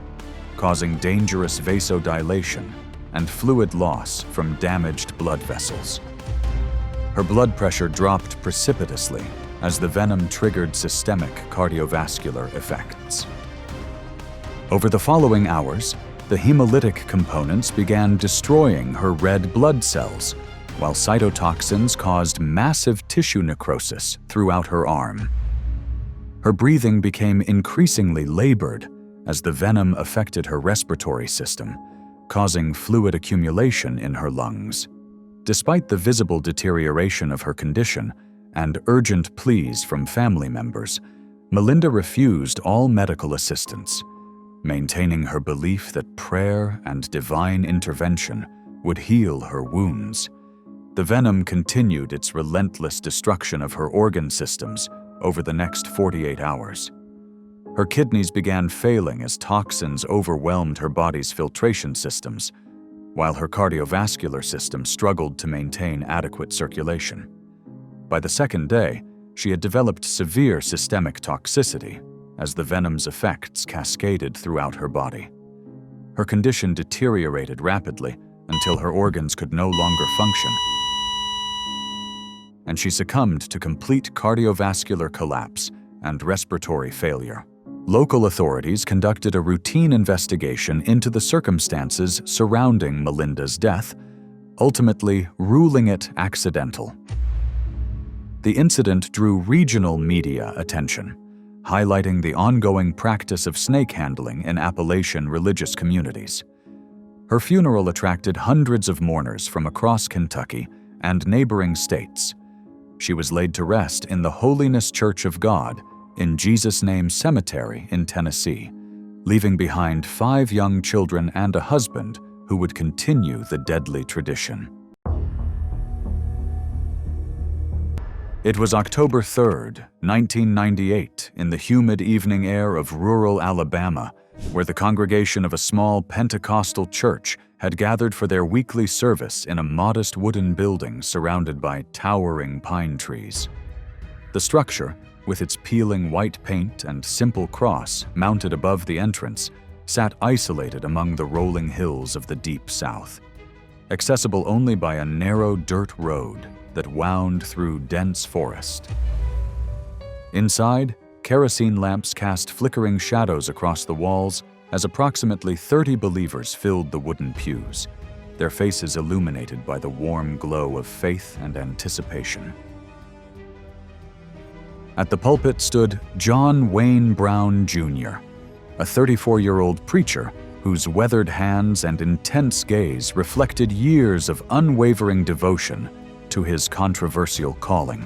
causing dangerous vasodilation and fluid loss from damaged blood vessels. Her blood pressure dropped precipitously as the venom triggered systemic cardiovascular effects. Over the following hours, the hemolytic components began destroying her red blood cells, while cytotoxins caused massive tissue necrosis throughout her arm. Her breathing became increasingly labored as the venom affected her respiratory system, causing fluid accumulation in her lungs. Despite the visible deterioration of her condition and urgent pleas from family members, Melinda refused all medical assistance, maintaining her belief that prayer and divine intervention would heal her wounds. The venom continued its relentless destruction of her organ systems over the next 48 hours. Her kidneys began failing as toxins overwhelmed her body's filtration systems, while her cardiovascular system struggled to maintain adequate circulation. By the second day, she had developed severe systemic toxicity as the venom's effects cascaded throughout her body. Her condition deteriorated rapidly until her organs could no longer function, and she succumbed to complete cardiovascular collapse and respiratory failure. Local authorities conducted a routine investigation into the circumstances surrounding Melinda's death, ultimately ruling it accidental. The incident drew regional media attention, highlighting the ongoing practice of snake handling in Appalachian religious communities. Her funeral attracted hundreds of mourners from across Kentucky and neighboring states. She was laid to rest in the Holiness Church of God in Jesus Name Cemetery in Tennessee, leaving behind 5 young children and a husband who would continue the deadly tradition. It was October 3rd, 1998, in the humid evening air of rural Alabama, where the congregation of a small Pentecostal church had gathered for their weekly service in a modest wooden building surrounded by towering pine trees. The structure, with its peeling white paint and simple cross mounted above the entrance, sat isolated among the rolling hills of the deep south, accessible only by a narrow dirt road that wound through dense forest. Inside, kerosene lamps cast flickering shadows across the walls as approximately 30 believers filled the wooden pews, their faces illuminated by the warm glow of faith and anticipation. At the pulpit stood John Wayne Brown, Jr., a 34-year-old preacher whose weathered hands and intense gaze reflected years of unwavering devotion to his controversial calling.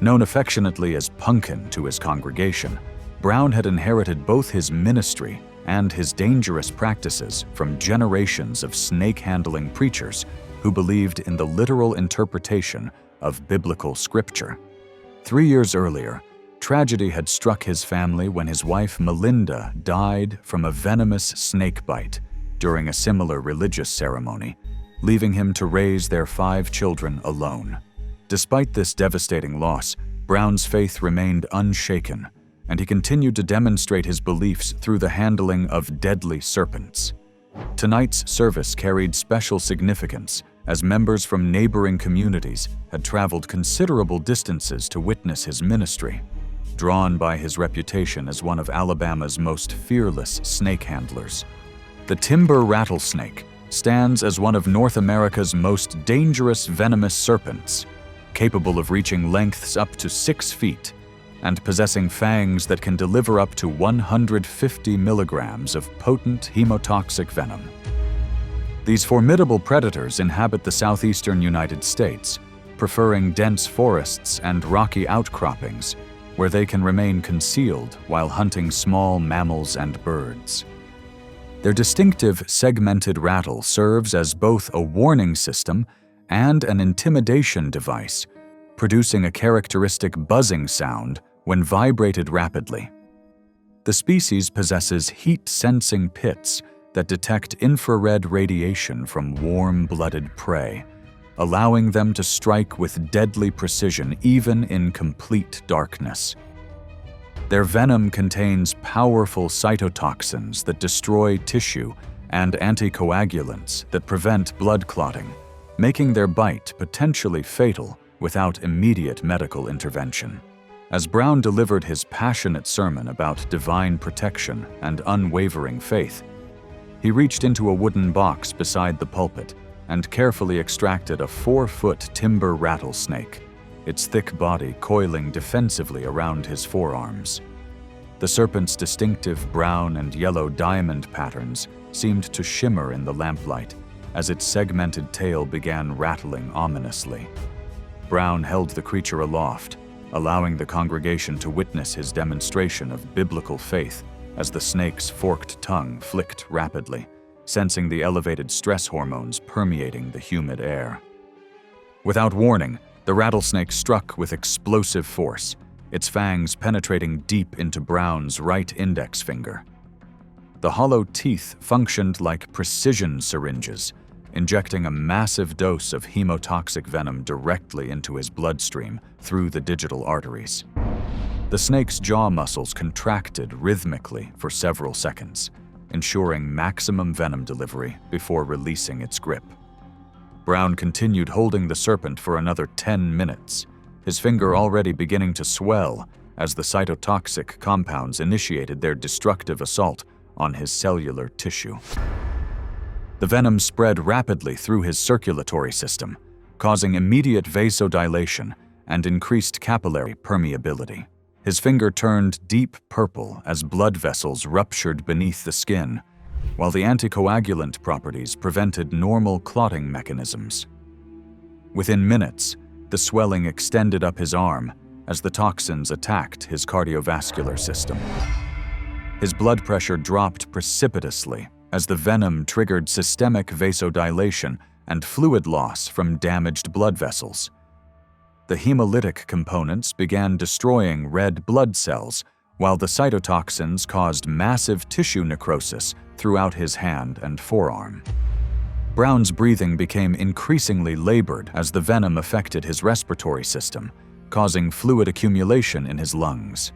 Known affectionately as Punkin to his congregation, Brown had inherited both his ministry and his dangerous practices from generations of snake-handling preachers who believed in the literal interpretation of biblical scripture. 3 years earlier, tragedy had struck his family when his wife Melinda died from a venomous snake bite during a similar religious ceremony, leaving him to raise their 5 children alone. Despite this devastating loss, Brown's faith remained unshaken, and he continued to demonstrate his beliefs through the handling of deadly serpents. Tonight's service carried special significance, as members from neighboring communities had traveled considerable distances to witness his ministry, drawn by his reputation as one of Alabama's most fearless snake handlers. The timber rattlesnake stands as one of North America's most dangerous venomous serpents, capable of reaching lengths up to 6 feet and possessing fangs that can deliver up to 150 milligrams of potent hemotoxic venom. These formidable predators inhabit the southeastern United States, preferring dense forests and rocky outcroppings, where they can remain concealed while hunting small mammals and birds. Their distinctive segmented rattle serves as both a warning system and an intimidation device, producing a characteristic buzzing sound when vibrated rapidly. The species possesses heat-sensing pits that detect infrared radiation from warm-blooded prey, allowing them to strike with deadly precision even in complete darkness. Their venom contains powerful cytotoxins that destroy tissue and anticoagulants that prevent blood clotting, making their bite potentially fatal without immediate medical intervention. As Brown delivered his passionate sermon about divine protection and unwavering faith, he reached into a wooden box beside the pulpit and carefully extracted a 4-foot timber rattlesnake, its thick body coiling defensively around his forearms. The serpent's distinctive brown and yellow diamond patterns seemed to shimmer in the lamplight as its segmented tail began rattling ominously. Brown held the creature aloft, allowing the congregation to witness his demonstration of biblical faith as the snake's forked tongue flicked rapidly, sensing the elevated stress hormones permeating the humid air. Without warning, the rattlesnake struck with explosive force, its fangs penetrating deep into Brown's right index finger. The hollow teeth functioned like precision syringes, injecting a massive dose of hemotoxic venom directly into his bloodstream through the digital arteries. The snake's jaw muscles contracted rhythmically for several seconds, ensuring maximum venom delivery before releasing its grip. Brown continued holding the serpent for another 10 minutes, his finger already beginning to swell as the cytotoxic compounds initiated their destructive assault on his cellular tissue. The venom spread rapidly through his circulatory system, causing immediate vasodilation and increased capillary permeability. His finger turned deep purple as blood vessels ruptured beneath the skin, while the anticoagulant properties prevented normal clotting mechanisms. Within minutes, the swelling extended up his arm as the toxins attacked his cardiovascular system. His blood pressure dropped precipitously as the venom triggered systemic vasodilation and fluid loss from damaged blood vessels. The hemolytic components began destroying red blood cells, while the cytotoxins caused massive tissue necrosis throughout his hand and forearm. Brown's breathing became increasingly labored as the venom affected his respiratory system, causing fluid accumulation in his lungs.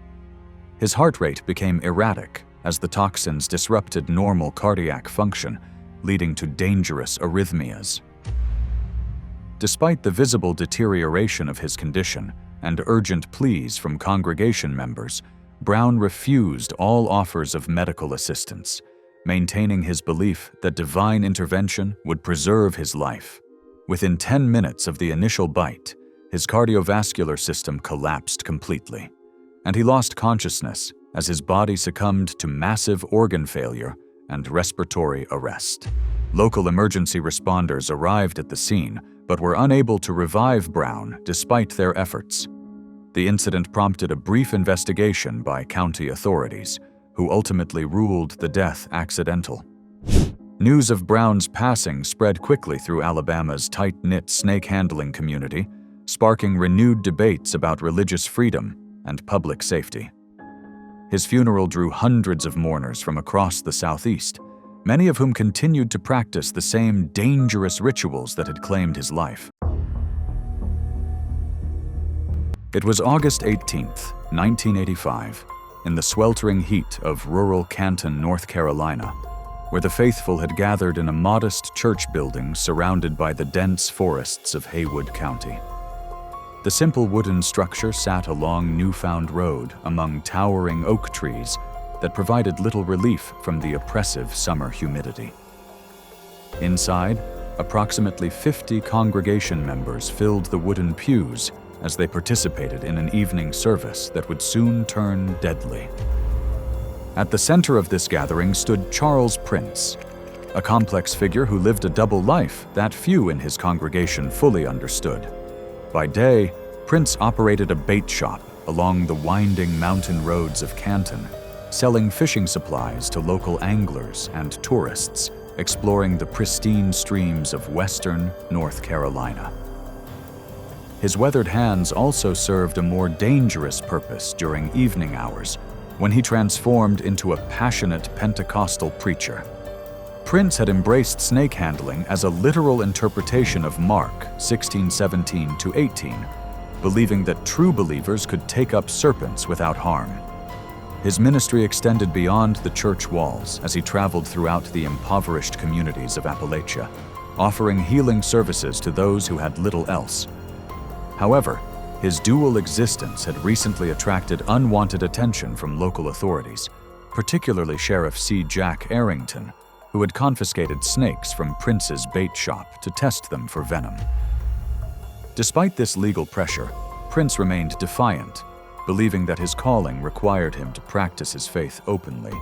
His heart rate became erratic as the toxins disrupted normal cardiac function, leading to dangerous arrhythmias. Despite the visible deterioration of his condition and urgent pleas from congregation members, Brown refused all offers of medical assistance, maintaining his belief that divine intervention would preserve his life. Within 10 minutes of the initial bite, his cardiovascular system collapsed completely, and he lost consciousness as his body succumbed to massive organ failure and respiratory arrest. Local emergency responders arrived at the scene, but were unable to revive Brown despite their efforts. The incident prompted a brief investigation by county authorities, who ultimately ruled the death accidental. News of Brown's passing spread quickly through Alabama's tight-knit snake-handling community, sparking renewed debates about religious freedom and public safety. His funeral drew hundreds of mourners from across the Southeast, many of whom continued to practice the same dangerous rituals that had claimed his life. It was August 18th, 1985, in the sweltering heat of rural Canton, North Carolina, where the faithful had gathered in a modest church building surrounded by the dense forests of Haywood County. The simple wooden structure sat along Newfound Road among towering oak trees that provided little relief from the oppressive summer humidity. Inside, approximately 50 congregation members filled the wooden pews as they participated in an evening service that would soon turn deadly. At the center of this gathering stood Charles Prince, a complex figure who lived a double life that few in his congregation fully understood. By day, Prince operated a bait shop along the winding mountain roads of Canton, selling fishing supplies to local anglers and tourists exploring the pristine streams of western North Carolina. His weathered hands also served a more dangerous purpose during evening hours, when he transformed into a passionate Pentecostal preacher. Prince had embraced snake handling as a literal interpretation of Mark 16:17-18, believing that true believers could take up serpents without harm. His ministry extended beyond the church walls as he traveled throughout the impoverished communities of Appalachia, offering healing services to those who had little else. However, his dual existence had recently attracted unwanted attention from local authorities, particularly Sheriff C. Jack Arrington, who had confiscated snakes from Prince's bait shop to test them for venom. Despite this legal pressure, Prince remained defiant, believing that his calling required him to practice his faith openly.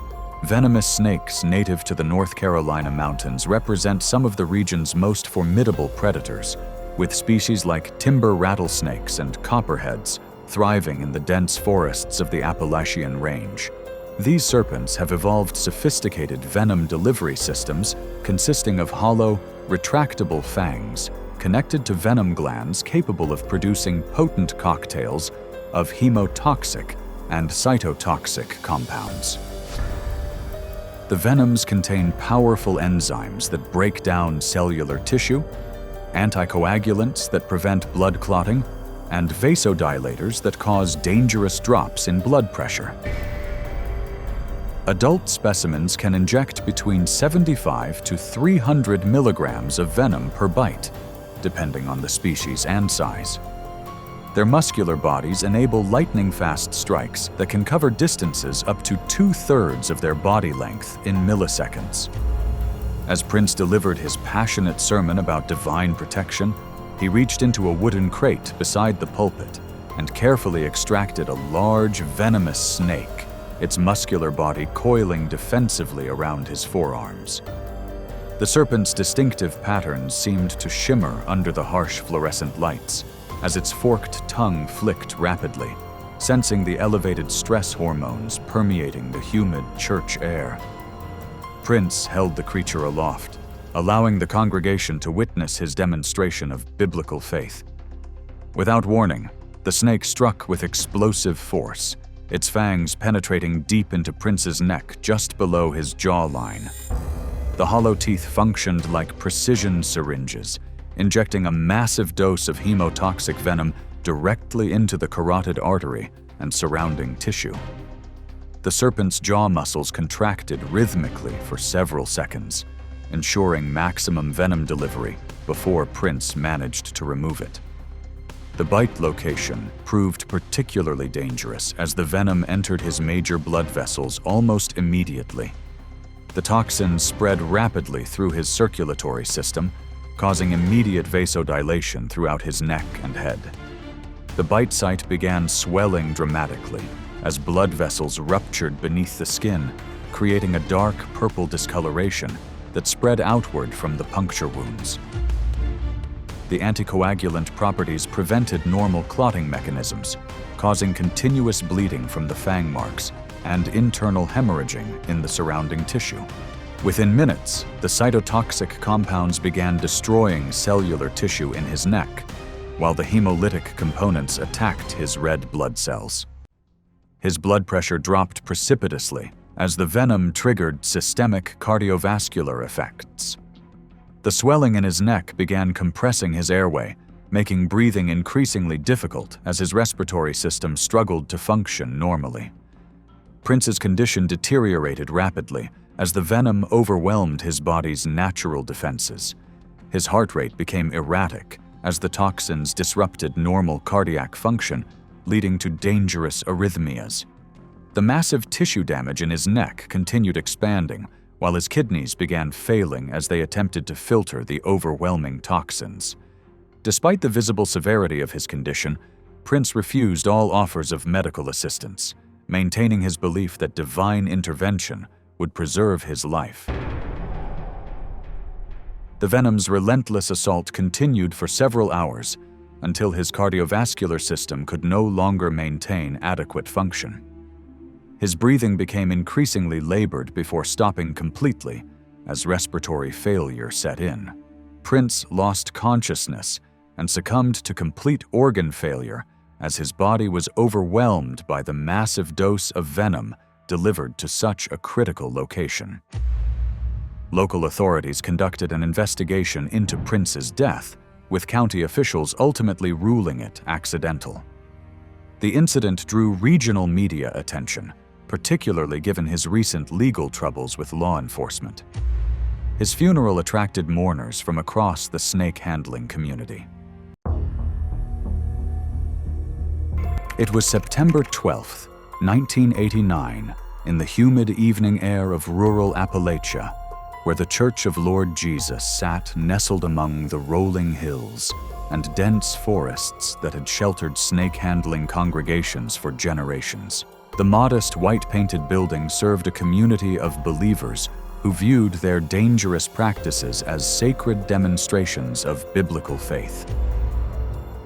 Venomous snakes native to the North Carolina mountains represent some of the region's most formidable predators, with species like timber rattlesnakes and copperheads thriving in the dense forests of the Appalachian Range. These serpents have evolved sophisticated venom delivery systems consisting of hollow, retractable fangs connected to venom glands capable of producing potent cocktails of hemotoxic and cytotoxic compounds. The venoms contain powerful enzymes that break down cellular tissue, anticoagulants that prevent blood clotting, and vasodilators that cause dangerous drops in blood pressure. Adult specimens can inject between 75 to 300 milligrams of venom per bite, depending on the species and size. Their muscular bodies enable lightning-fast strikes that can cover distances up to 2/3 of their body length in milliseconds. As Prince delivered his passionate sermon about divine protection, he reached into a wooden crate beside the pulpit and carefully extracted a large, venomous snake, its muscular body coiling defensively around his forearms. The serpent's distinctive patterns seemed to shimmer under the harsh fluorescent lights, as its forked tongue flicked rapidly, sensing the elevated stress hormones permeating the humid church air. Prince held the creature aloft, allowing the congregation to witness his demonstration of biblical faith. Without warning, the snake struck with explosive force, its fangs penetrating deep into Prince's neck just below his jawline. The hollow teeth functioned like precision syringes, injecting a massive dose of hemotoxic venom directly into the carotid artery and surrounding tissue. The serpent's jaw muscles contracted rhythmically for several seconds, ensuring maximum venom delivery before Prince managed to remove it. The bite location proved particularly dangerous as the venom entered his major blood vessels almost immediately. The toxins spread rapidly through his circulatory system, causing immediate vasodilation throughout his neck and head. The bite site began swelling dramatically as blood vessels ruptured beneath the skin, creating a dark purple discoloration that spread outward from the puncture wounds. The anticoagulant properties prevented normal clotting mechanisms, causing continuous bleeding from the fang marks and internal hemorrhaging in the surrounding tissue. Within minutes, the cytotoxic compounds began destroying cellular tissue in his neck, while the hemolytic components attacked his red blood cells. His blood pressure dropped precipitously as the venom triggered systemic cardiovascular effects. The swelling in his neck began compressing his airway, making breathing increasingly difficult as his respiratory system struggled to function normally. Prince's condition deteriorated rapidly as the venom overwhelmed his body's natural defenses. His heart rate became erratic as the toxins disrupted normal cardiac function, leading to dangerous arrhythmias. The massive tissue damage in his neck continued expanding, while his kidneys began failing as they attempted to filter the overwhelming toxins. Despite the visible severity of his condition, Prince refused all offers of medical assistance, maintaining his belief that divine intervention would preserve his life. The venom's relentless assault continued for several hours until his cardiovascular system could no longer maintain adequate function. His breathing became increasingly labored before stopping completely as respiratory failure set in. Prince lost consciousness and succumbed to complete organ failure as his body was overwhelmed by the massive dose of venom delivered to such a critical location. Local authorities conducted an investigation into Prince's death, with county officials ultimately ruling it accidental. The incident drew regional media attention, particularly given his recent legal troubles with law enforcement. His funeral attracted mourners from across the snake handling community. It was September 12, 1989, in the humid evening air of rural Appalachia, where the Church of Lord Jesus sat nestled among the rolling hills and dense forests that had sheltered snake-handling congregations for generations. The modest white-painted building served a community of believers who viewed their dangerous practices as sacred demonstrations of biblical faith.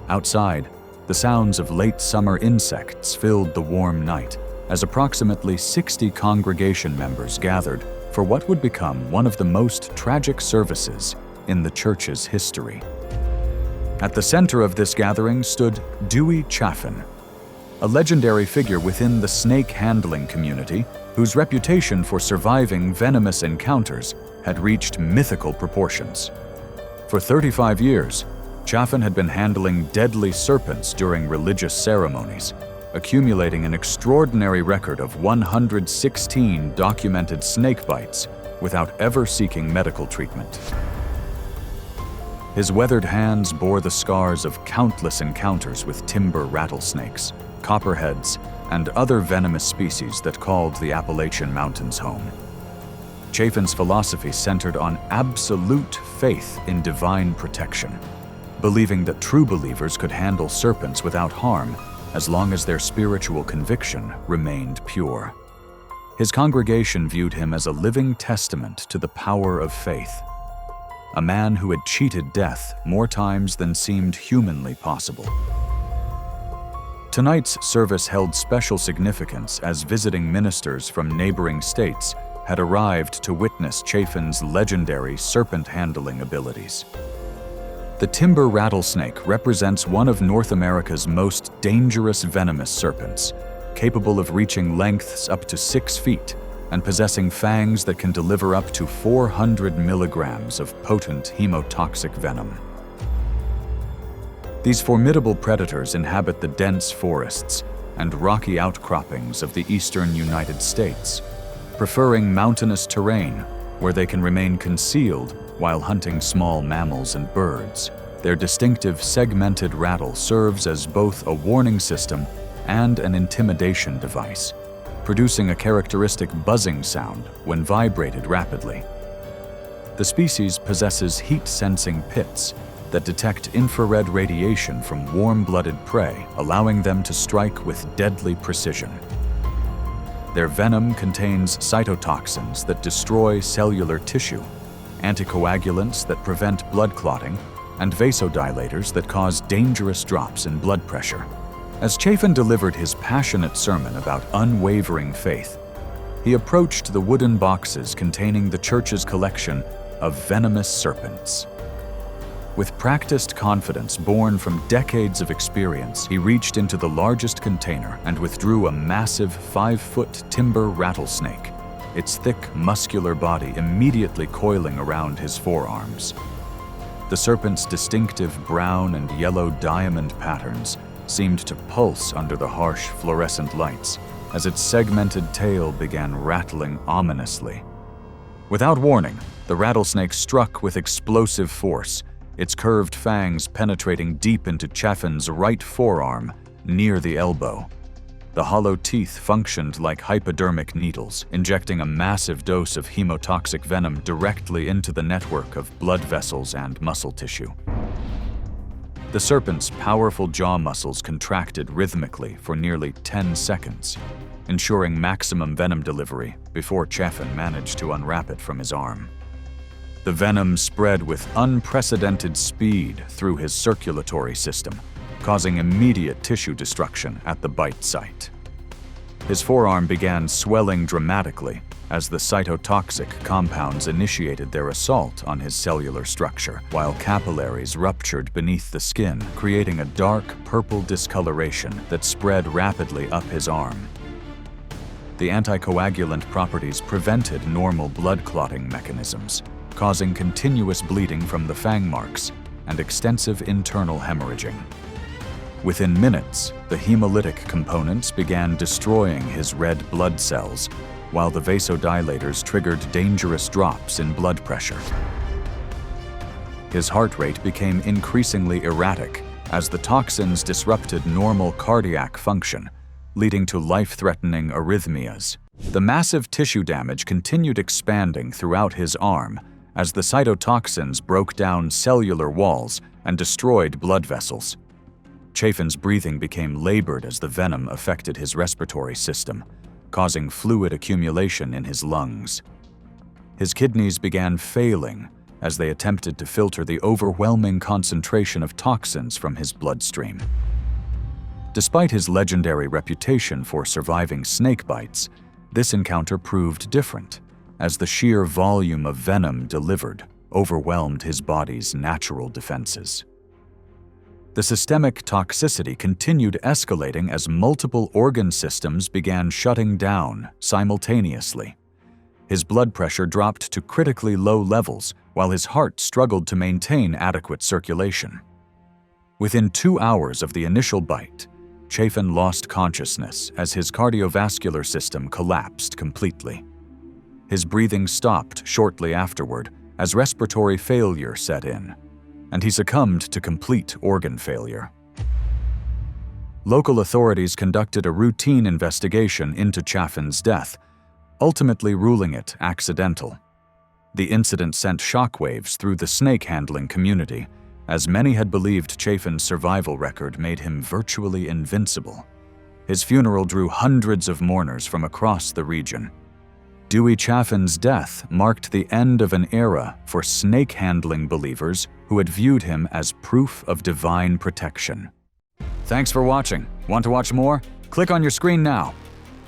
Outside, the sounds of late summer insects filled the warm night as approximately 60 congregation members gathered for what would become one of the most tragic services in the church's history. At the center of this gathering stood Dwey Chaffen, a legendary figure within the snake handling community whose reputation for surviving venomous encounters had reached mythical proportions. For 35 years, Chaffen had been handling deadly serpents during religious ceremonies, accumulating an extraordinary record of 116 documented snake bites without ever seeking medical treatment. His weathered hands bore the scars of countless encounters with timber rattlesnakes, copperheads, and other venomous species that called the Appalachian Mountains home. Chaffen's philosophy centered on absolute faith in divine protection, believing that true believers could handle serpents without harm as long as their spiritual conviction remained pure. His congregation viewed him as a living testament to the power of faith, a man who had cheated death more times than seemed humanly possible. Tonight's service held special significance as visiting ministers from neighboring states had arrived to witness Chaffen's legendary serpent-handling abilities. The timber rattlesnake represents one of North America's most dangerous venomous serpents, capable of reaching lengths up to 6 feet and possessing fangs that can deliver up to 400 milligrams of potent hemotoxic venom. These formidable predators inhabit the dense forests and rocky outcroppings of the eastern United States, preferring mountainous terrain where they can remain concealed while hunting small mammals and birds. Their distinctive segmented rattle serves as both a warning system and an intimidation device, producing a characteristic buzzing sound when vibrated rapidly. The species possesses heat-sensing pits that detect infrared radiation from warm-blooded prey, allowing them to strike with deadly precision. Their venom contains cytotoxins that destroy cellular tissue, anticoagulants that prevent blood clotting, and vasodilators that cause dangerous drops in blood pressure. As Chaffen delivered his passionate sermon about unwavering faith, he approached the wooden boxes containing the church's collection of venomous serpents. With practiced confidence born from decades of experience, he reached into the largest container and withdrew a massive 5-foot timber rattlesnake its thick, muscular body immediately coiling around his forearms. The serpent's distinctive brown and yellow diamond patterns seemed to pulse under the harsh fluorescent lights as its segmented tail began rattling ominously. Without warning, the rattlesnake struck with explosive force, its curved fangs penetrating deep into Chaffen's right forearm, near the elbow. The hollow teeth functioned like hypodermic needles, injecting a massive dose of hemotoxic venom directly into the network of blood vessels and muscle tissue. The serpent's powerful jaw muscles contracted rhythmically for nearly 10 seconds, ensuring maximum venom delivery before Chaffen managed to unwrap it from his arm. The venom spread with unprecedented speed through his circulatory system, causing immediate tissue destruction at the bite site. His forearm began swelling dramatically as the cytotoxic compounds initiated their assault on his cellular structure, while capillaries ruptured beneath the skin, creating a dark purple discoloration that spread rapidly up his arm. The anticoagulant properties prevented normal blood clotting mechanisms, causing continuous bleeding from the fang marks and extensive internal hemorrhaging. Within minutes, the hemolytic components began destroying his red blood cells, while the vasodilators triggered dangerous drops in blood pressure. His heart rate became increasingly erratic as the toxins disrupted normal cardiac function, leading to life-threatening arrhythmias. The massive tissue damage continued expanding throughout his arm as the cytotoxins broke down cellular walls and destroyed blood vessels. Chaffen's breathing became labored as the venom affected his respiratory system, causing fluid accumulation in his lungs. His kidneys began failing as they attempted to filter the overwhelming concentration of toxins from his bloodstream. Despite his legendary reputation for surviving snake bites, this encounter proved different, as the sheer volume of venom delivered overwhelmed his body's natural defenses. The systemic toxicity continued escalating as multiple organ systems began shutting down simultaneously. His blood pressure dropped to critically low levels, while his heart struggled to maintain adequate circulation. Within 2 hours of the initial bite, Chaffen lost consciousness as his cardiovascular system collapsed completely. His breathing stopped shortly afterward as respiratory failure set in, and he succumbed to complete organ failure. Local authorities conducted a routine investigation into Chaffen's death, ultimately ruling it accidental. The incident sent shockwaves through the snake-handling community, as many had believed Chaffen's survival record made him virtually invincible. His funeral drew hundreds of mourners from across the region. Dwey Chaffen's death marked the end of an era for snake-handling believers who had viewed him as proof of divine protection. Thanks for watching. Want to watch more? Click on your screen now.